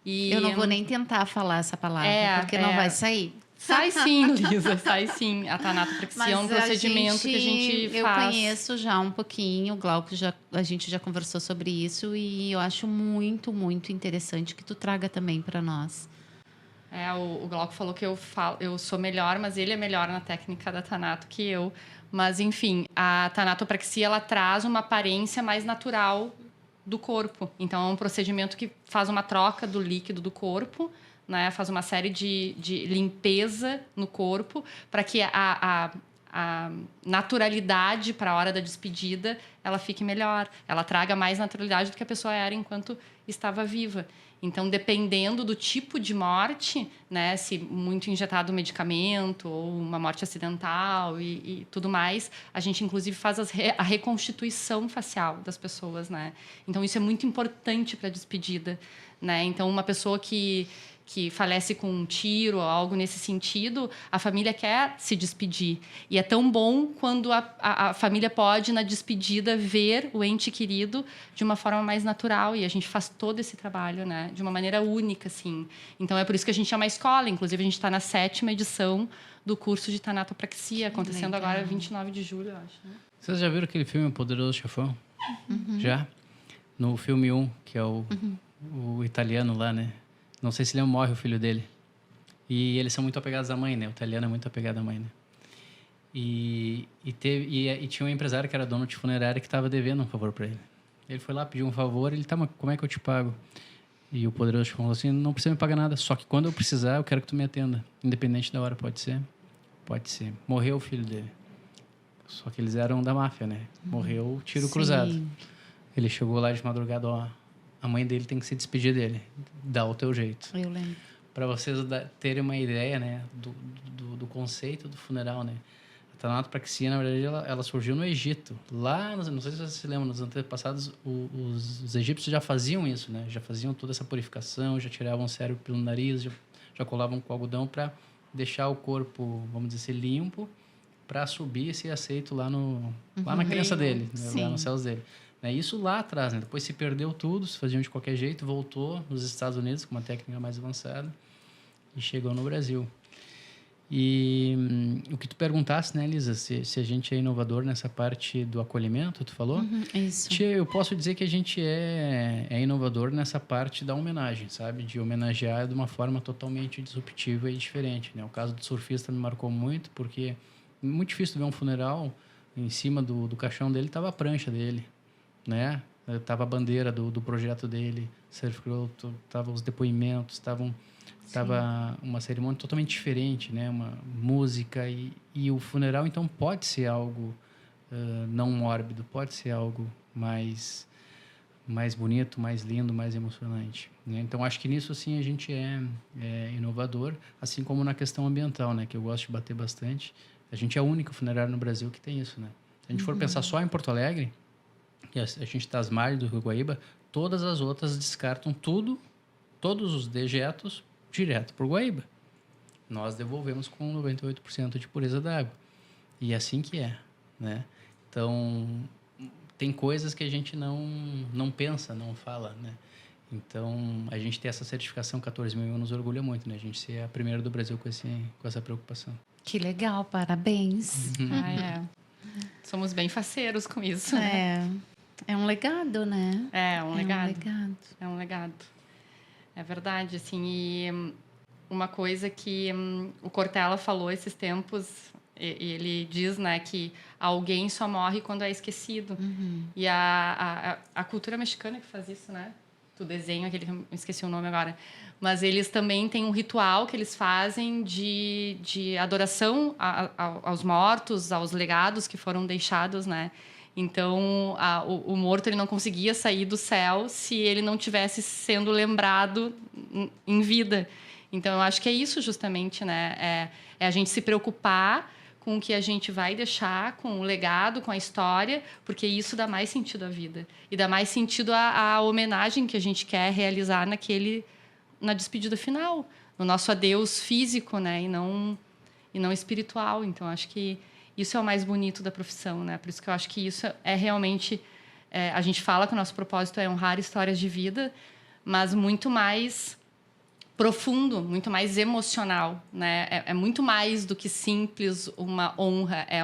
E Eu não vou nem tentar falar essa palavra, porque não vai sair. Sai sim, Lisa, sai sim. A tanatopraxia é um procedimento que a gente faz. Eu conheço já um pouquinho, o Glauco, a gente já conversou sobre isso e eu acho muito, muito interessante que tu traga também para nós. O Glauco falou que eu sou melhor, mas ele é melhor na técnica da tanato que eu. Mas, enfim, a tanatopraxia, ela traz uma aparência mais natural do corpo. Então, é um procedimento que faz uma troca do líquido do corpo, né? Faz uma série de limpeza no corpo para que a naturalidade para a hora da despedida ela fique melhor. Ela traga mais naturalidade do que a pessoa era enquanto estava viva. Então, dependendo do tipo de morte, né, se muito injetado medicamento ou uma morte acidental e tudo mais, a gente, inclusive, faz a reconstituição facial das pessoas, né? Então, isso é muito importante para a despedida, né? Então, uma pessoa que falece com um tiro ou algo nesse sentido, a família quer se despedir. E é tão bom quando a família pode, na despedida, ver o ente querido de uma forma mais natural. E a gente faz todo esse trabalho, né? De uma maneira única, assim. Então, é por isso que a gente é uma escola. Inclusive, a gente está na 7ª edição do curso de tanatopraxia, acontecendo legal. agora 29 de julho, eu acho. Né? Vocês já viram aquele filme O Poderoso Chefão? Já? no filme 1, que é o italiano lá, né? Não sei se ele morre o filho dele. E eles são muito apegados à mãe, né? O italiano é muito apegado à mãe, né? E tinha um empresário que era dono de funerária que estava devendo um favor para ele. Ele foi lá, pediu um favor, ele, tá, mas como é que eu te pago? E o poderoso falou assim, não precisa me pagar nada, só que quando eu precisar, eu quero que tu me atenda. Independente da hora, pode ser? Pode ser. Morreu o filho dele. Só que eles eram da máfia, né? Morreu tiro cruzado. Ele chegou lá de madrugada, ó, a mãe dele tem que se despedir dele. Dá o teu jeito. Eu lembro. Para vocês terem uma ideia, né, do conceito do funeral, né? A tanatopraxia, na verdade, ela surgiu no Egito. Lá, não sei se vocês se lembram, nos antepassados, os egípcios já faziam isso, né? Já faziam toda essa purificação, já tiravam o cérebro pelo nariz, já colavam com algodão para deixar o corpo, vamos dizer assim, limpo, para subir e ser aceito lá na crença dele, né? Lá nos céus dele. Isso lá atrás, né? Depois se perdeu tudo, se faziam de qualquer jeito, voltou nos Estados Unidos com uma técnica mais avançada e chegou no Brasil. E o que tu perguntasse, né, Elisa, se a gente é inovador nessa parte do acolhimento, tu falou? Isso. Eu posso dizer que a gente é inovador nessa parte da homenagem, sabe? De homenagear de uma forma totalmente disruptiva e diferente, né? O caso do surfista me marcou muito, porque é muito difícil ver um funeral, em cima do caixão dele estava a prancha dele, né? Tava a bandeira do projeto dele, Surf Grow, tava os depoimentos, tava uma cerimônia totalmente diferente, né? Uma música e o funeral, então, pode ser algo não mórbido, pode ser algo mais bonito, mais lindo, mais emocionante, né? Então, acho que nisso, sim, a gente é inovador, assim como na questão ambiental, né? Que eu gosto de bater bastante. A gente é o único funerário no Brasil que tem isso, né? Se a gente for pensar só em Porto Alegre, que a gente está às margens do Rio Guaíba, todas as outras descartam todos os dejetos direto para o Guaíba. Nós devolvemos com 98% de pureza d'água. E é assim que é, né? Então, tem coisas que a gente não pensa, não fala, né? Então, a gente ter essa certificação 14.000 nos orgulha muito, né? A gente ser a primeira do Brasil com essa preocupação. Que legal, parabéns. Somos bem faceiros com isso. É um legado, né? É um legado. É um legado. É verdade, assim, e uma coisa que o Cortella falou esses tempos, e ele diz, né, que alguém só morre quando é esquecido. E a cultura mexicana que faz isso, né? Do desenho, aquele que eu esqueci o nome agora. Mas eles também têm um ritual que eles fazem de adoração aos mortos, aos legados que foram deixados, né? Então, o morto ele não conseguia sair do céu se ele não tivesse sendo lembrado em vida. Então, eu acho que é isso justamente, né? É a gente se preocupar com o que a gente vai deixar, com o legado, com a história, porque isso dá mais sentido à vida. E dá mais sentido à homenagem que a gente quer realizar na despedida final, no nosso adeus físico, né? E não espiritual. Então, acho que isso é o mais bonito da profissão, né? Por isso que eu acho que isso é realmente... a gente fala que o nosso propósito é honrar histórias de vida, mas muito mais profundo, muito mais emocional, né? É muito mais do que simples uma honra. É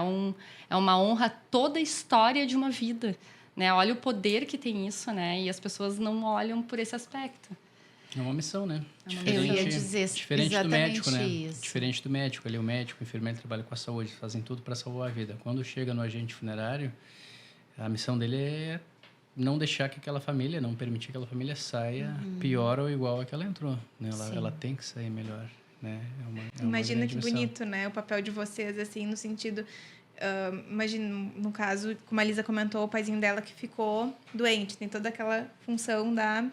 uma honra toda a história de uma vida, né? Olha o poder que tem isso, né? E as pessoas não olham por esse aspecto. É uma missão, né? Eu ia dizer diferente do médico, né? isso. Diferente do médico. Ele é o médico, o enfermeiro trabalha com a saúde, fazem tudo para salvar a vida. Quando chega no agente funerário, a missão dele é não deixar que aquela família, não permitir que aquela família saia pior ou igual a que ela entrou, né? Ela tem que sair melhor, né? Imagina que missão. bonito, né? O papel de vocês, assim, no sentido... imagina, no caso, como a Lisa comentou, o paizinho dela que ficou doente. Tem toda aquela função da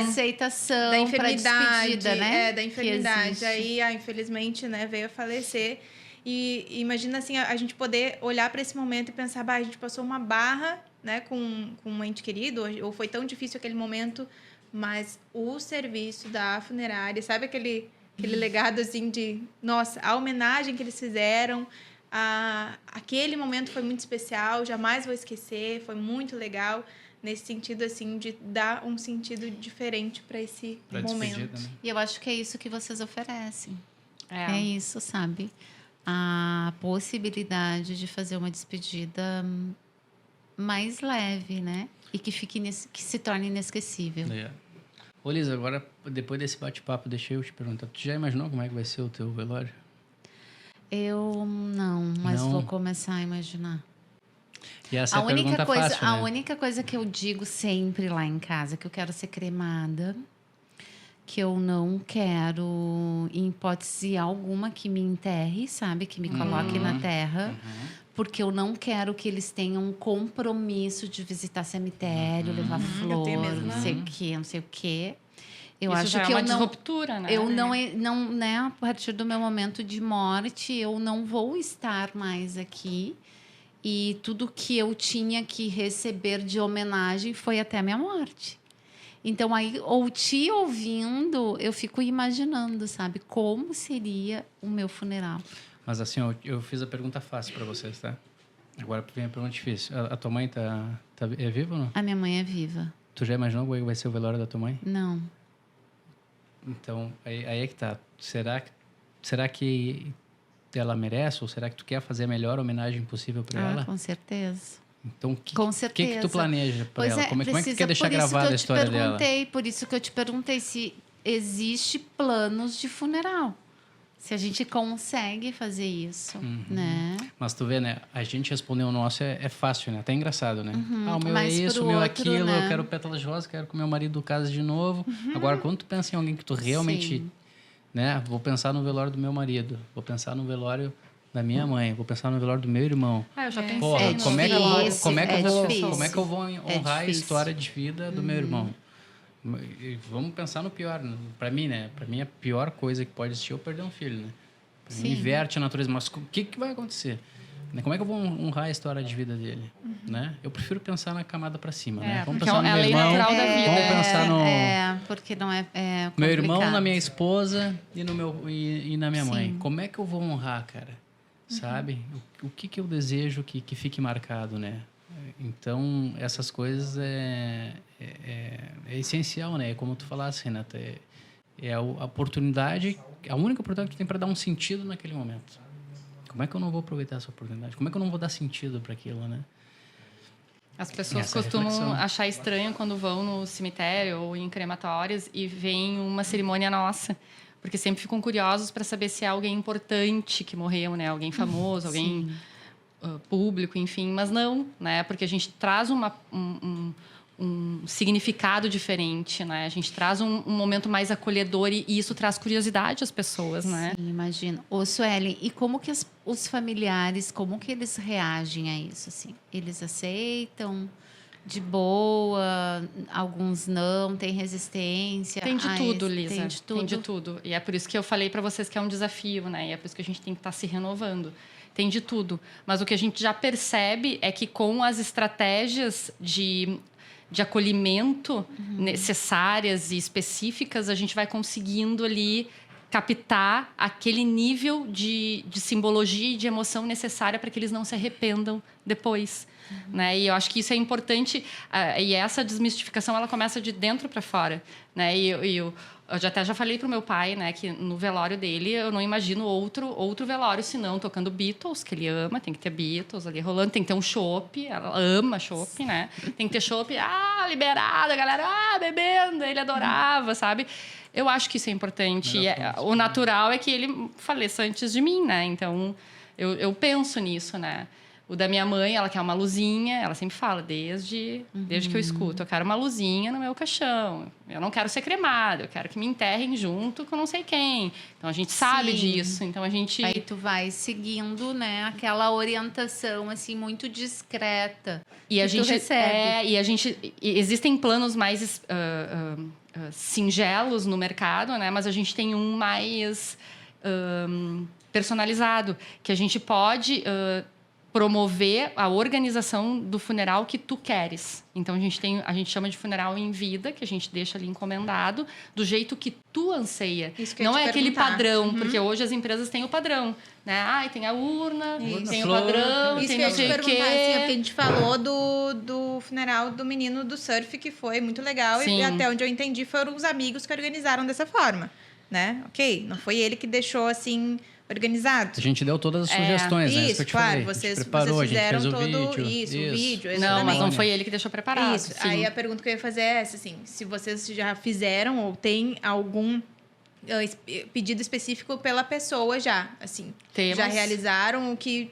aceitação, da enfermidade, despedida, né? Da enfermidade. Aí, infelizmente, né, veio a falecer. E imagina assim, a gente poder olhar para esse momento e pensar, a gente passou uma barra, né, com um ente querido, ou foi tão difícil aquele momento, mas o serviço da funerária, sabe aquele legado assim de, nossa, a homenagem que eles fizeram, aquele momento foi muito especial, jamais vou esquecer, foi muito legal. Nesse sentido, assim, de dar um sentido diferente para esse momento. Né? E eu acho que é isso que vocês oferecem. É isso, sabe? A possibilidade de fazer uma despedida mais leve, né? E que que se torne inesquecível. Ô, Lisa, agora, depois desse bate-papo, deixa eu te perguntar. Tu já imaginou como é que vai ser o teu velório? Eu não, mas Não? vou começar a imaginar. E essa é a pergunta fácil, A né? única coisa que eu digo sempre lá em casa, que eu quero ser cremada, que eu não quero, em hipótese alguma, que me enterre, sabe? Que me coloque na terra. Porque eu não quero que eles tenham um compromisso de visitar cemitério, levar flor, tenho a mesma. não sei o quê, não sei o quê. Eu Isso acho já que é uma eu não... disruptura, né? Eu não, né, a partir do meu momento de morte, eu não vou estar mais aqui. E tudo que eu tinha que receber de homenagem foi até a minha morte. Então, aí, ou te ouvindo, eu fico imaginando, sabe? Como seria o meu funeral. Mas assim, eu fiz a pergunta fácil pra vocês, tá? Agora vem a pergunta difícil. A tua mãe é viva ou não? A minha mãe é viva. Tu já imaginou como é que vai ser o velório da tua mãe? Não. Então, aí é que tá. Será que ela merece? Ou será que tu quer fazer a melhor homenagem possível pra ela? Com certeza. Então, Com o que tu planeja pra Pois ela? Como é que tu quer deixar gravada a história dela? Por isso que eu te perguntei se existe planos de funeral. Se a gente consegue fazer isso, né? Mas tu vê, né? A gente responder o nosso é fácil, né? Até engraçado, né? O meu é Mas isso, pro o meu é outro, aquilo, né? eu quero pétalas de rosa, quero que meu marido case de novo. Agora, quando tu pensa em alguém que tu realmente... Sim. né? Vou pensar no velório do meu marido, vou pensar no velório da minha mãe, vou pensar no velório do meu irmão. Eu já pensei Porra, no como é que difícil, eu vou honrar a difícil. história de vida do meu irmão? E vamos pensar no pior, né? Pra mim, né? Pra mim, a pior coisa que pode existir é eu perder um filho, né? Pra mim, inverte a natureza. Mas o que vai acontecer? Como é que eu vou honrar a história de vida dele? Né? Eu prefiro pensar na camada pra cima, né? Vamos porque pensar no é a meu lei irmão, natural da vida. vamos pensar no... porque não é meu irmão, complicado. na minha esposa e, e na minha mãe. Sim. Como é que eu vou honrar, cara? Sabe? O que eu desejo que fique marcado, né? Então, essas coisas é essencial, né? Como tu falasse, Renata, é a oportunidade, a única oportunidade que tu tem para dar um sentido naquele momento. Como é que eu não vou aproveitar essa oportunidade? Como é que eu não vou dar sentido para aquilo, né? As pessoas Essa costumam reflexão. achar estranho quando vão no cemitério ou em crematórios e veem uma cerimônia nossa. Porque sempre ficam curiosos para saber se é alguém importante que morreu, né? Alguém famoso, alguém público, enfim. Mas não, né? Porque a gente traz um significado diferente, né? A gente traz um momento mais acolhedor e isso traz curiosidade às pessoas, né? Sim, imagino. Ô, Sueli, e como que os familiares, como que eles reagem a isso, assim? Eles aceitam de boa? Alguns não? Tem resistência? Tem de tudo, Lisa. Tem de tudo? Tem de tudo. E é por isso que eu falei para vocês que é um desafio, né? E é por isso que a gente tem que estar se renovando. Tem de tudo. Mas o que a gente já percebe é que com as estratégias de acolhimento necessárias e específicas, a gente vai conseguindo ali captar aquele nível de simbologia e de emoção necessária para que eles não se arrependam depois. Né? E eu acho que isso é importante, e essa desmistificação ela começa de dentro para fora. Né? Eu até já falei para o meu pai, né, que no velório dele eu não imagino outro velório senão tocando Beatles, que ele ama, tem que ter Beatles ali rolando, tem que ter um chopp, ela ama chopp, né? Tem que ter chopp, liberada, galera, bebendo, ele adorava, sabe? Eu acho que isso é importante. O natural é que ele faleça antes de mim, né? Então, eu penso nisso, né? O da minha mãe, ela quer uma luzinha, ela sempre fala, desde que eu escuto, eu quero uma luzinha no meu caixão. Eu não quero ser cremada, eu quero que me enterrem junto com não sei quem. Então, a gente sabe disso. Então, a gente... Aí tu vai seguindo, né, aquela orientação, assim, muito discreta E a que tu gente recebe. existem planos mais singelos no mercado, né? Mas a gente tem um mais personalizado, que a gente pode promover a organização do funeral que tu queres. Então a gente chama de funeral em vida, que a gente deixa ali encomendado do jeito que tu anseia. Isso que eu ia não te é aquele perguntar. padrão, porque hoje as empresas têm o padrão, né? Tem a urna, tem o padrão, Isso tem que eu não ia te sei o quê. perguntar, assim, porque a gente falou do funeral do menino do surf, que foi muito legal. Sim. E até onde eu entendi, foram os amigos que organizaram dessa forma, né? Ok, não foi ele que deixou, assim, organizado. A gente deu todas as sugestões, né? Isso, que eu te claro, falei. vocês a gente preparou, fizeram a gente todo fez o vídeo. o vídeo, Não, mas não exatamente. foi ele que deixou preparado. Isso. sim. Aí a pergunta que eu ia fazer é essa, assim, se vocês já fizeram ou tem algum pedido específico pela pessoa já, assim. Temos. Já realizaram o que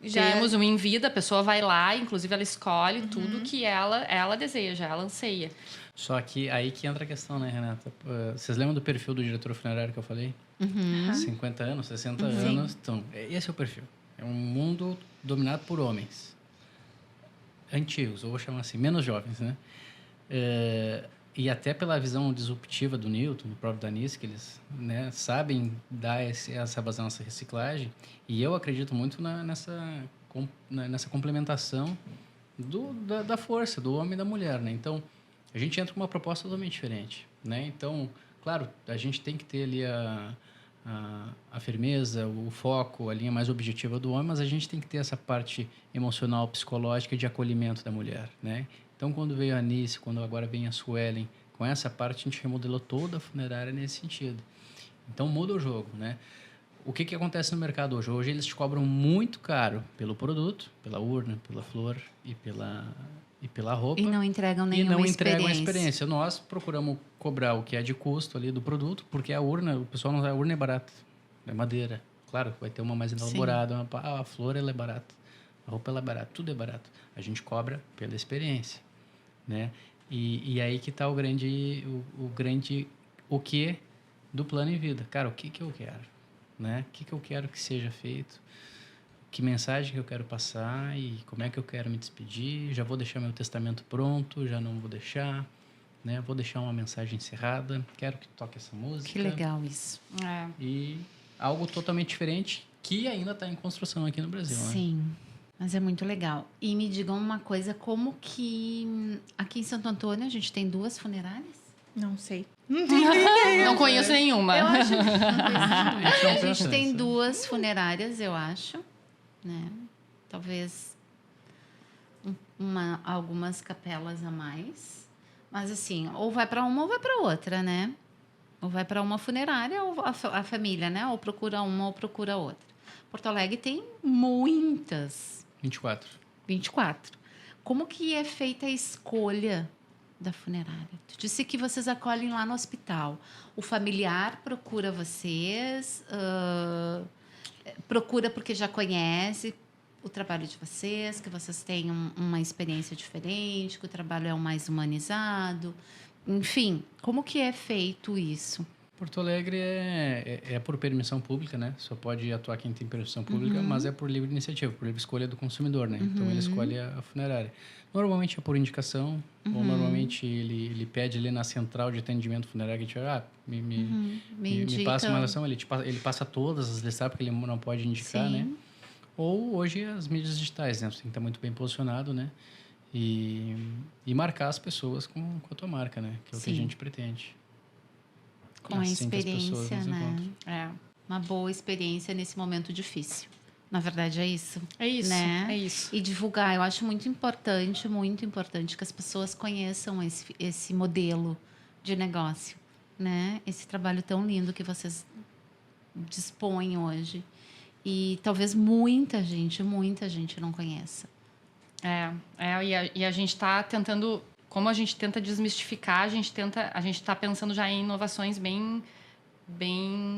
já... Temos um em vida, a pessoa vai lá, inclusive ela escolhe tudo que ela deseja, ela anseia. Só que aí que entra a questão, né, Renata? Vocês lembram do perfil do diretor funerário que eu falei? 50 anos, 60 anos. Então, esse é o perfil. É um mundo dominado por homens. Antigos, ou vou chamar assim, menos jovens, né? E até pela visão disruptiva do Newton, do próprio Danice, que eles, né, sabem dar essa vazão, essa reciclagem. E eu acredito muito nessa complementação da força, do homem e da mulher, né? Então, a gente entra com uma proposta totalmente diferente, né? Então, claro, a gente tem que ter ali a firmeza, o foco, a linha mais objetiva do homem, mas a gente tem que ter essa parte emocional, psicológica de acolhimento da mulher, né? Então, quando veio a Anice, quando agora vem a Suelen, com essa parte a gente remodelou toda a funerária nesse sentido. Então, muda o jogo, né? O que acontece no mercado hoje? Hoje eles te cobram muito caro pelo produto, pela urna, pela flor e pela roupa. E não entregam nenhuma entregam a experiência. Nós procuramos cobrar o que é de custo ali do produto, porque a urna, o pessoal não sabe, a urna é barata, é madeira. Claro, vai ter uma mais elaborada, a flor ela é barata, a roupa ela é barata, tudo é barato. A gente cobra pela experiência, né? E aí que está o que do plano em vida. Cara, o que eu quero, né? O que eu quero que seja feito? Que mensagem que eu quero passar e como é que eu quero me despedir? Já vou deixar meu testamento pronto, já não vou deixar, né? Vou deixar uma mensagem encerrada, quero que toque essa música. Que legal isso. E algo totalmente diferente que ainda está em construção aqui no Brasil, né? Sim, mas é muito legal. E me digam uma coisa, como que aqui em Santo Antônio a gente tem 2 funerárias? Não sei. Não conheço nenhuma. Eu acho. Não conheço nenhuma. A gente pensa tem nisso. 2 funerárias, eu acho, né? Talvez algumas capelas a mais. Mas assim, ou vai para uma ou vai para outra, né? Ou vai para uma funerária ou a família, né? Ou procura uma ou procura outra. Porto Alegre tem muitas. 24. Como que é feita a escolha da funerária? Tu disse que vocês acolhem lá no hospital. O familiar procura vocês, procura porque já conhece o trabalho de vocês, que vocês têm uma experiência diferente, que o trabalho é o mais humanizado. Enfim, como que é feito isso? Porto Alegre é por permissão pública, né? Só pode atuar quem tem permissão pública, mas é por livre iniciativa, por livre escolha do consumidor, né? Então, ele escolhe a funerária. Normalmente é por indicação, ou normalmente ele pede ali na central de atendimento funerário, que a gente me passa uma ação, ele passa todas as listadas, porque ele não pode indicar, né? Ou hoje as mídias digitais, né? Você tem que estar muito bem posicionado, né? E marcar as pessoas com a tua marca, né? Que é o que a gente pretende. Com a Assim que as pessoas experiência, nos né? encontram. Uma boa experiência nesse momento difícil. Na verdade, é isso. É isso, né? é isso. E divulgar. Eu acho muito importante que as pessoas conheçam esse modelo de negócio, né? Esse trabalho tão lindo que vocês dispõem hoje. E talvez muita gente não conheça. E a gente está tentando, como a gente tenta desmistificar, a gente está pensando já em inovações bem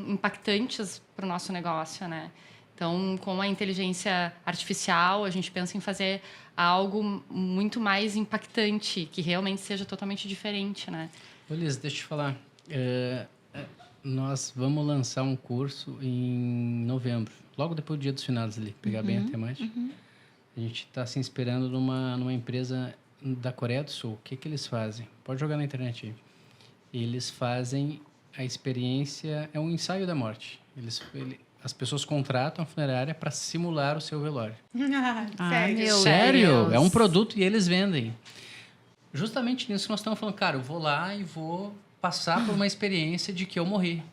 impactantes para o nosso negócio, né? Então, com a inteligência artificial, a gente pensa em fazer algo muito mais impactante, que realmente seja totalmente diferente, né? Liz, deixa eu te falar. Nós vamos lançar um curso em novembro, logo depois do Dia dos Finados ali, pegar bem a temática. A gente está se inspirando numa empresa da Coreia do Sul. O que eles fazem? Pode jogar na internet aí. Eles fazem a experiência... É um ensaio da morte. As pessoas contratam a funerária para simular o seu velório. Sério? Sério? Deus. É um produto e eles vendem. Justamente nisso que nós estamos falando. Cara, eu vou lá e vou passar por uma experiência de que eu morri.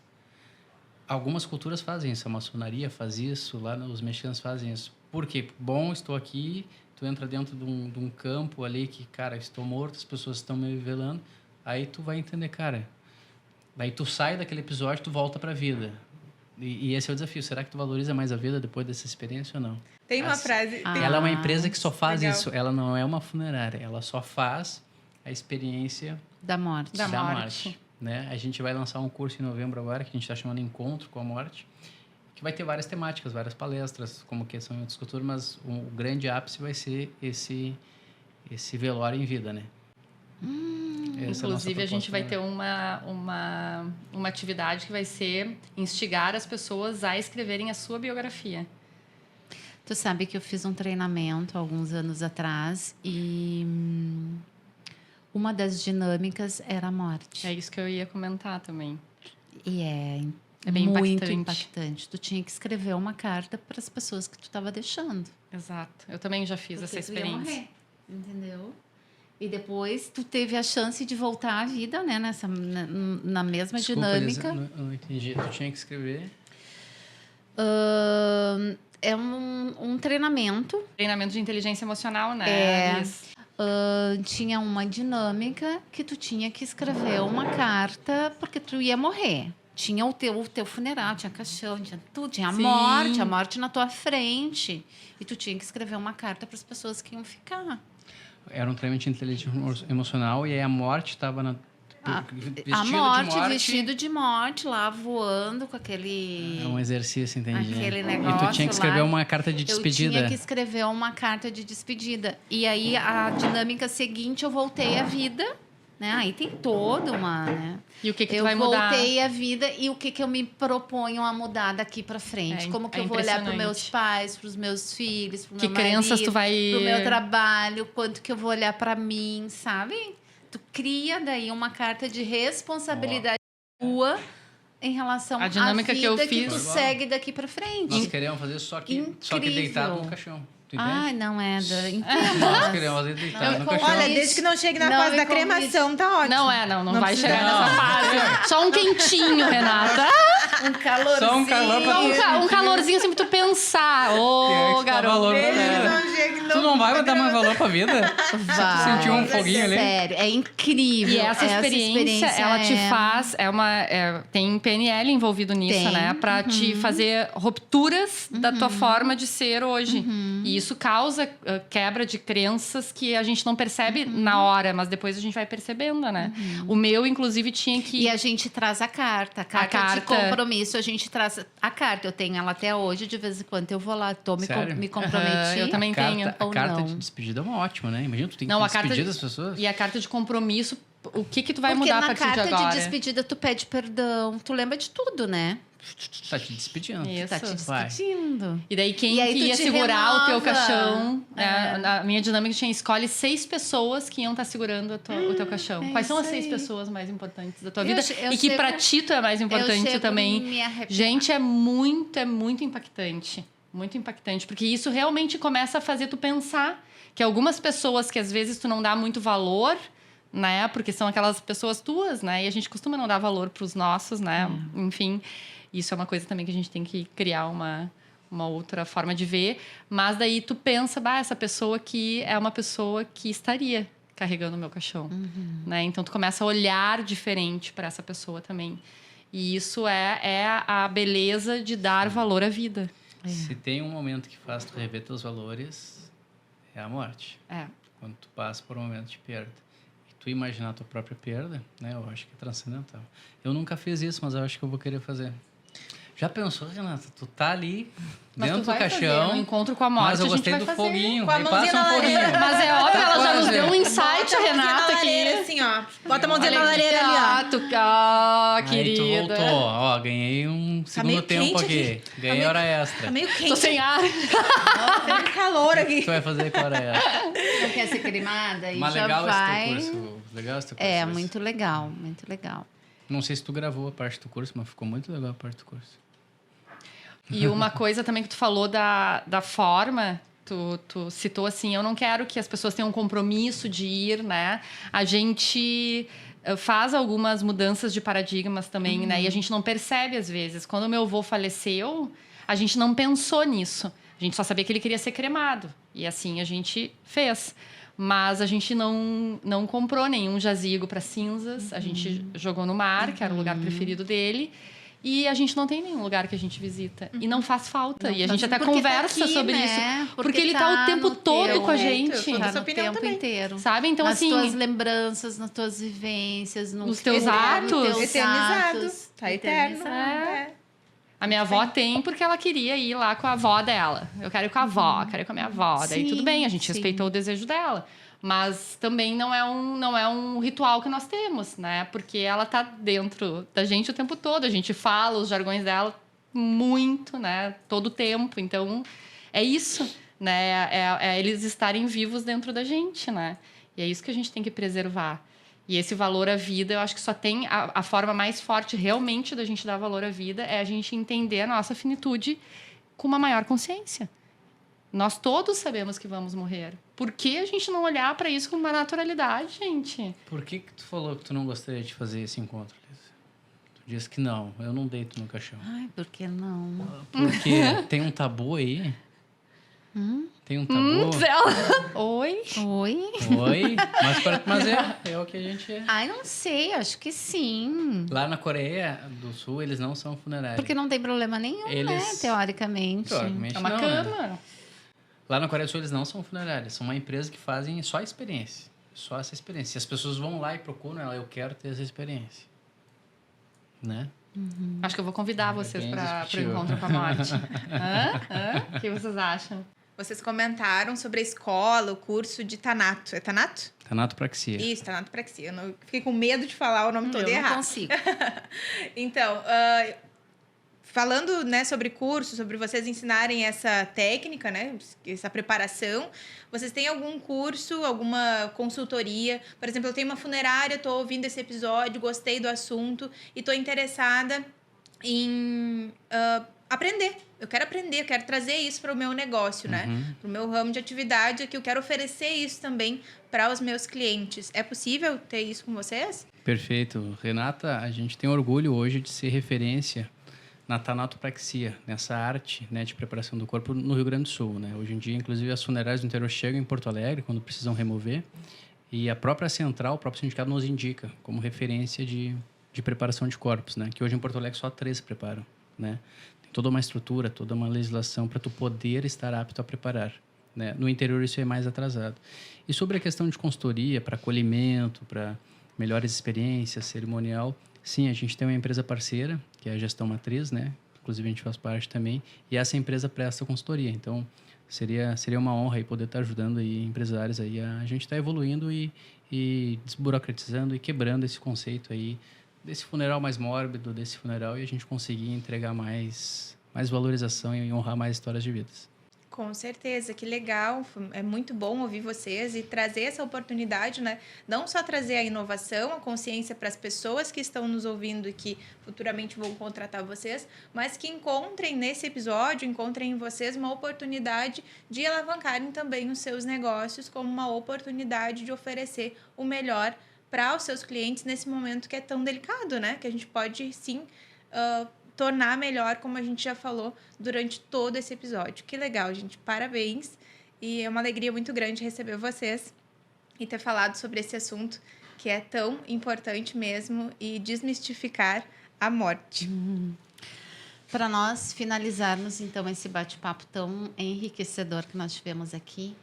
Algumas culturas fazem isso. A maçonaria faz isso. Lá os mexicanos fazem isso. Por quê? Bom, estou aqui. Tu entra dentro de um campo ali que, cara, estou morto. As pessoas estão me velando. Aí tu vai entender, cara. Daí tu sai daquele episódio, tu volta para a vida. E esse é o desafio. Será que tu valoriza mais a vida depois dessa experiência ou não? Tem uma frase... Ela é uma empresa que só faz legal. isso. Ela não é uma funerária. Ela só faz a experiência Da morte. Da da morte. morte. Né? A gente vai lançar um curso em novembro agora, que a gente está chamando Encontro com a Morte, que vai ter várias temáticas, várias palestras, como questão e outras culturas, mas o grande ápice vai ser esse velório em vida, né? Essa é Inclusive, a gente proposta, vai né? ter uma atividade que vai ser instigar as pessoas a escreverem a sua biografia. Tu sabe que eu fiz um treinamento alguns anos atrás e uma das dinâmicas era a morte. É isso que eu ia comentar também. E É bem muito impactante. impactante. Tu tinha que escrever uma carta para as pessoas que tu estava deixando. Exato. Eu também já fiz essa Porque tu ia experiência. morrer, entendeu? E depois tu teve a chance de voltar à vida, né? Na mesma Desculpa, dinâmica. Elisa, eu não entendi. Tu tinha que escrever... É um treinamento. Treinamento de inteligência emocional, né? É. Liz? Tinha uma dinâmica que tu tinha que escrever uma carta porque tu ia morrer. Tinha o teu funeral, tinha caixão, tinha tudo, tinha Sim. a morte na tua frente. E tu tinha que escrever uma carta para as pessoas que iam ficar. Era um treinamento de inteligência emocional e aí a morte estava na... Vestido de morte, lá voando com aquele... É um exercício, entendi. Aquele E tu negócio tinha que escrever lá. uma carta de despedida. Eu tinha que escrever uma carta de despedida. E aí, a dinâmica seguinte, eu voltei à vida, né? Aí tem toda uma, né? E o que tu Eu vai mudar? voltei à vida e o que eu me proponho a mudar daqui para frente. É, Como que é eu vou olhar para impressionante. meus pais, para os meus filhos, para o Que meu crenças marido, tu vai... pro meu trabalho, quanto que eu vou olhar para mim, sabe? Tu cria daí uma carta de responsabilidade tua em relação A dinâmica à que eu vida fiz- tu segue daqui para frente. Nós queríamos fazer só que Incrível. deitado no caixão. Tu entende? Ai, não é Nós queríamos fazer deitado Não, no com- caixão. Olha, Convite. desde que não chegue na Não fase me da convite. cremação, tá ótimo. Não vai precisa- chegar nessa fase. Só um quentinho, Renata. Um calorzinho. Só um calor pra Um calorzinho assim pra tu pensar. Ô, que dá garoto. valor pra Desde que vida. não chegue Tu não vai dar mais valor pra vida? Vai. sentiu um foguinho ali? Sério, é incrível. E essa experiência, ela te é- faz... tem PNL envolvido nisso, Tem, né? Pra te fazer rupturas da tua forma de ser hoje. E isso causa quebra de crenças que a gente não percebe na hora, mas depois a gente vai percebendo, né? O meu, inclusive, tinha que... E a gente traz a carta. A carta de carta. compromisso, a gente traz a carta. Eu tenho ela até hoje, de vez em quando eu vou lá, Sério? me comprometi. eu também tenho. ou A carta não. de despedida é uma ótima, né? Imagina, tu tem que Não, a carta despedir de- das pessoas. E a carta de compromisso, o que tu vai Porque mudar a na partir de carta agora? de despedida tu pede perdão, tu lembra de tudo, né? Tu tá te despedindo. Isso. Tá te Vai. despedindo. E daí quem E aí que tu ia te segurar o teu renova. caixão? Né? Na minha dinâmica tinha escolhe 6 pessoas que iam estar segurando o teu caixão. é Quais são as isso 6 aí. pessoas mais importantes da tua Eu vida? che- eu E que pra chego- ti tu é mais Eu importante chego também. me arrepiar. Gente, é muito impactante. Muito impactante. Porque isso realmente começa a fazer tu pensar que algumas pessoas que às vezes tu não dá muito valor, né? Porque são aquelas pessoas tuas, né? E a gente costuma não dar valor pros nossos, né? Enfim, isso é uma coisa também que a gente tem que criar uma outra forma de ver. Mas daí tu pensa, essa pessoa aqui é uma pessoa que estaria carregando o meu caixão, né? Então tu começa a olhar diferente para essa pessoa também. E isso é a beleza de dar valor à vida. Se tem um momento que faz tu rever teus valores, é a morte. É. Quando tu passa por um momento de perda. E tu imaginar a tua própria perda, né? Eu acho que é transcendental. Eu nunca fiz isso, mas eu acho que eu vou querer fazer. Já pensou, Renata? Tu tá ali Mas dentro tu do vai fazer, caixão. no encontro com a morte, Mas eu a gente gostei vai do fazer. foguinho. Com a Aí mãozinha passa um na foguinho. lareira. Mas é óbvio, ela já nos deu um insight, Bota a mãozinha Renata, na lareira, aqui. assim, ó. Bota a mãozinha na Olha lareira ali, ó. aqui, ó, Aí tu querida. voltou. Ó, ganhei um segundo meio tempo quente aqui. aqui. Ganhei Tá hora extra. Tá meio quente. Tô sem ar. Tá meio calor O aqui. que tu vai fazer com a hora extra? Não quer ser cremada? E Mas já legal vai... esse teu curso. Legal esse teu curso. É, esse. muito legal, muito legal. Não sei se tu gravou a parte do curso, mas ficou muito legal a parte do curso. E uma coisa também que tu falou da forma, tu citou assim, eu não quero que as pessoas tenham um compromisso de ir, né? A gente faz algumas mudanças de paradigmas também, né? E a gente não percebe às vezes. Quando o meu avô faleceu, a gente não pensou nisso. A gente só sabia que ele queria ser cremado. E assim a gente fez. Mas a gente não comprou nenhum jazigo para cinzas. A gente jogou no mar, que era o lugar preferido dele. E a gente não tem nenhum lugar que a gente visita. E não faz falta. E a gente até Porque conversa tá aqui, sobre né? isso. Porque ele tá o tempo no todo teu- com a Perfeito, gente. eu sou Tá dessa no opinião tempo também. inteiro. Sabe? Então, nas assim... tuas lembranças, nas tuas vivências, Nos teus atos. Eternizado. Tá eterno. eternizado. É. A minha avó tem porque ela queria ir lá com a avó dela. Eu quero ir com a avó, quero ir com a minha avó. Daí Sim, tudo bem, a gente sim. respeitou o desejo dela. Mas também não é um ritual que nós temos, né? Porque ela tá dentro da gente o tempo todo. A gente fala os jargões dela muito, né? Todo o tempo. Então, é isso, né? É eles estarem vivos dentro da gente, né? E é isso que a gente tem que preservar. E esse valor à vida, eu acho que só tem a forma mais forte realmente da gente dar valor à vida é a gente entender a nossa finitude com uma maior consciência. Nós todos sabemos que vamos morrer. Por que a gente não olhar para isso com uma naturalidade, gente? Por que tu falou que tu não gostaria de fazer esse encontro, Liz? Tu disse que não, eu não deito no caixão. Ai, por que não? Porque tem um tabu aí. Tem um tabu. Oi? Oi? Oi, mas é o que a gente é. Ai, não sei, acho que sim. Lá na Coreia do Sul, eles não são funerários. Porque não tem problema nenhum, né? Eles- Teoricamente. Teoricamente É uma não, cama. né? Lá na Coreia do Sul, eles não são funerários. São uma empresa que fazem só experiência. Só essa experiência. E as pessoas vão lá e procuram ela. Eu quero ter essa experiência. Né? Acho que eu vou convidar vocês bem para o discutível. encontro com a morte. O que vocês acham? Vocês comentaram sobre a escola, o curso de Tanato. É Tanato? Tanatopraxia. Isso, Tanatopraxia. Eu não, fiquei com medo de falar o nome todo Eu não errado. consigo. Então, falando, né, sobre curso, sobre vocês ensinarem essa técnica, né, essa preparação, vocês têm algum curso, alguma consultoria? Por exemplo, eu tenho uma funerária, estou ouvindo esse episódio, gostei do assunto e estou interessada em aprender. Eu quero aprender, eu quero trazer isso para o meu negócio, né? Para o meu ramo de atividade, aqui eu quero oferecer isso também para os meus clientes. É possível ter isso com vocês? Perfeito. Renata, a gente tem orgulho hoje de ser referência na tanatopraxia, nessa arte, né, de preparação do corpo no Rio Grande do Sul. Né? Hoje em dia, inclusive, as funerárias do interior chegam em Porto Alegre quando precisam remover e a própria central, o próprio sindicato nos indica como referência de preparação de corpos, né? Que hoje em Porto Alegre só 3 preparam, né? Tem toda uma estrutura, toda uma legislação para tu poder estar apto a preparar. Né? No interior isso é mais atrasado. E sobre a questão de consultoria, para acolhimento, para melhores experiências, cerimonial, sim, a gente tem uma empresa parceira, que é a Gestão Matriz, né? Inclusive a gente faz parte também, e essa empresa presta consultoria. Então, seria uma honra aí poder estar ajudando aí empresários aí a gente está evoluindo e desburocratizando e quebrando esse conceito aí desse funeral mais mórbido, desse funeral, e a gente conseguir entregar mais valorização e honrar mais histórias de vidas. Com certeza, que legal. É muito bom ouvir vocês e trazer essa oportunidade, né? Não só trazer a inovação, a consciência para as pessoas que estão nos ouvindo e que futuramente vão contratar vocês, mas que encontrem nesse episódio, encontrem em vocês uma oportunidade de alavancarem também os seus negócios como uma oportunidade de oferecer o melhor para os seus clientes nesse momento que é tão delicado, né? Que a gente pode, sim, tornar melhor, como a gente já falou durante todo esse episódio. Que legal, gente. Parabéns. E é uma alegria muito grande receber vocês e ter falado sobre esse assunto que é tão importante mesmo e desmistificar a morte. Para nós finalizarmos, então, esse bate-papo tão enriquecedor que nós tivemos aqui,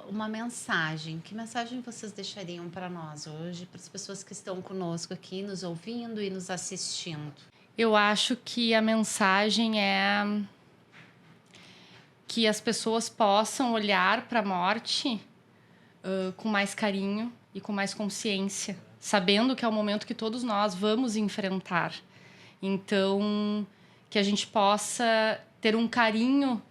uma mensagem. Que mensagem vocês deixariam para nós hoje, para as pessoas que estão conosco aqui, nos ouvindo e nos assistindo? Eu acho que a mensagem é que as pessoas possam olhar para a morte com mais carinho e com mais consciência, sabendo que é o momento que todos nós vamos enfrentar. Então, que a gente possa ter um carinho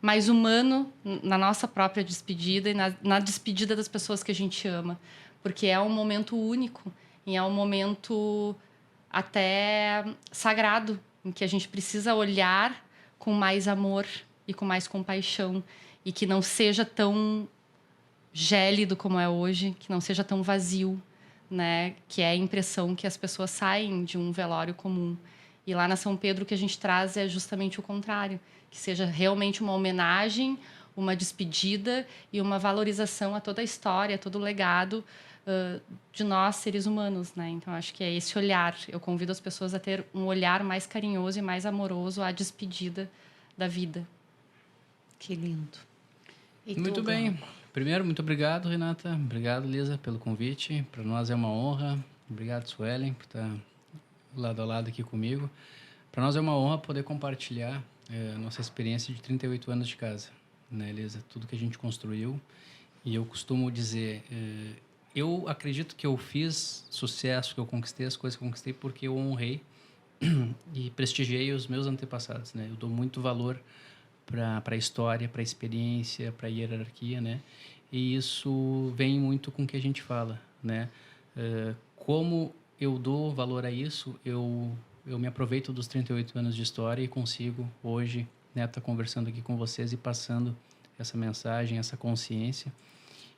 mais humano na nossa própria despedida e na despedida das pessoas que a gente ama, porque é um momento único e é um momento até sagrado, em que a gente precisa olhar com mais amor e com mais compaixão, e que não seja tão gélido como é hoje, que não seja tão vazio, né? Que é a impressão que as pessoas saem de um velório comum. E lá na São Pedro o que a gente traz é justamente o contrário, que seja realmente uma homenagem, uma despedida e uma valorização a toda a história, a todo o legado de nós, seres humanos, né? Então, acho que é esse olhar. Eu convido as pessoas a ter um olhar mais carinhoso e mais amoroso à despedida da vida. Que lindo. E Muito tu, bem. Glauco? Primeiro, muito obrigado, Renata. Obrigado, Lisa, pelo convite. Para nós é uma honra. Obrigado, Suelen, por estar lado a lado aqui comigo. Para nós é uma honra poder compartilhar nossa experiência de 38 anos de casa, né, Lisa? Tudo que a gente construiu. E eu costumo dizer, eu acredito que eu fiz sucesso, que eu conquistei as coisas que eu conquistei porque eu honrei e prestigiei os meus antepassados, né? Eu dou muito valor para a história, para a experiência, para a hierarquia, né? E isso vem muito com o que a gente fala, né? Como eu dou valor a isso, eu me aproveito dos 38 anos de história e consigo hoje, né, estar conversando aqui com vocês e passando essa mensagem, essa consciência.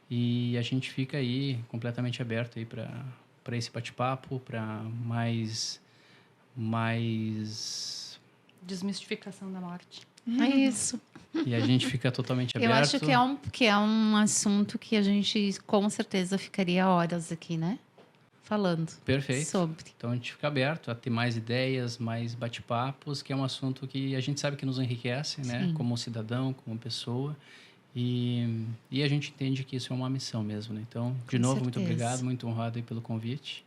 E a gente fica aí completamente aberto aí para esse bate-papo, para mais Desmistificação da morte. É isso. e a gente fica totalmente aberto. Eu acho que é um assunto que a gente com certeza ficaria horas aqui, né? Falando Perfeito. sobre. Então a gente fica aberto a ter mais ideias, mais bate-papos, que é um assunto que a gente sabe que nos enriquece, né? Sim. Como cidadão, como pessoa. E a gente entende que isso é uma missão mesmo, né? Então, de Com novo, muito certeza. obrigado, muito honrado aí pelo convite.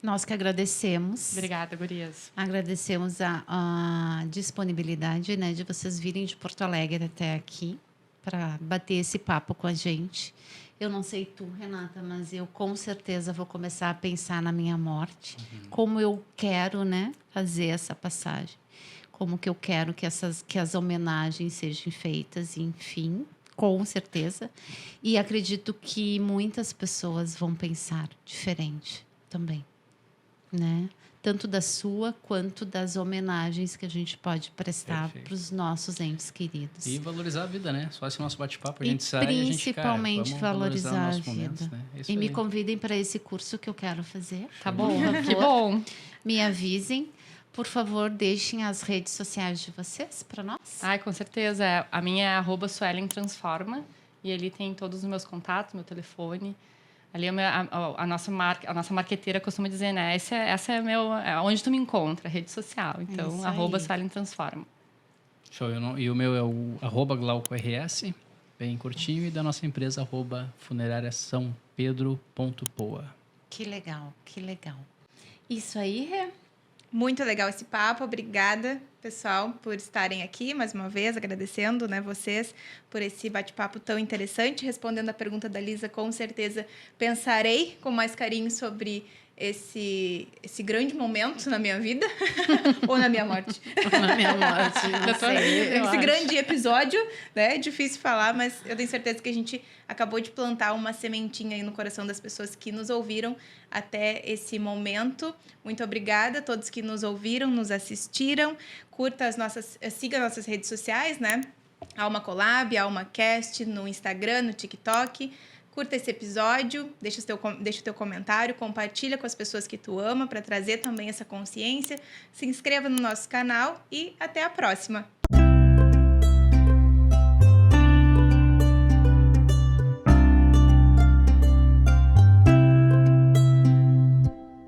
Nós que agradecemos. Obrigada, gurias. Agradecemos a disponibilidade, né, de vocês virem de Porto Alegre até aqui para bater esse papo com a gente. Eu não sei tu, Renata, mas eu com certeza vou começar a pensar na minha morte, como eu quero, né, fazer essa passagem, como que eu quero que as homenagens sejam feitas, enfim, com certeza. E acredito que muitas pessoas vão pensar diferente também, né? Tanto da sua quanto das homenagens que a gente pode prestar Perfeito. para os nossos entes queridos. E valorizar a vida, né? Só esse nosso bate-papo, a E gente sai e a gente, cara, principalmente vamos valorizar os a nossos vida. momentos, né? É isso E me aí. convidem para esse curso que eu quero fazer. Tá bom? Por Que favor. bom. Me avisem. Por favor, deixem as redes sociais de vocês para nós. Ai, com certeza. A minha é @suelentransforma. E ali tem todos os meus contatos, meu telefone. Ali a nossa marqueteira costuma dizer, né? Essa é onde tu me encontra, a rede social. Então, Isso aí. @suelentransforma. Show. E o meu é o @GlaucoRS, bem curtinho, e da nossa empresa @funerariasampedro.poa. Que legal, que legal. Isso aí, Rê. Muito legal esse papo. Obrigada, pessoal, por estarem aqui mais uma vez, agradecendo, né, vocês por esse bate-papo tão interessante. Respondendo a pergunta da Lisa, com certeza pensarei com mais carinho sobre esse grande momento na minha vida ou na minha morte. Na minha morte, não sei. Eu Esse acho. grande episódio, né? É difícil falar, mas eu tenho certeza que a gente acabou de plantar uma sementinha aí no coração das pessoas que nos ouviram até esse momento. Muito obrigada a todos que nos ouviram, nos assistiram. Siga nossas redes sociais, né? Alma Collab, AlmaCast, no Instagram, no TikTok. Curta esse episódio, deixa o teu comentário, compartilha com as pessoas que tu ama para trazer também essa consciência. Se inscreva no nosso canal e até a próxima!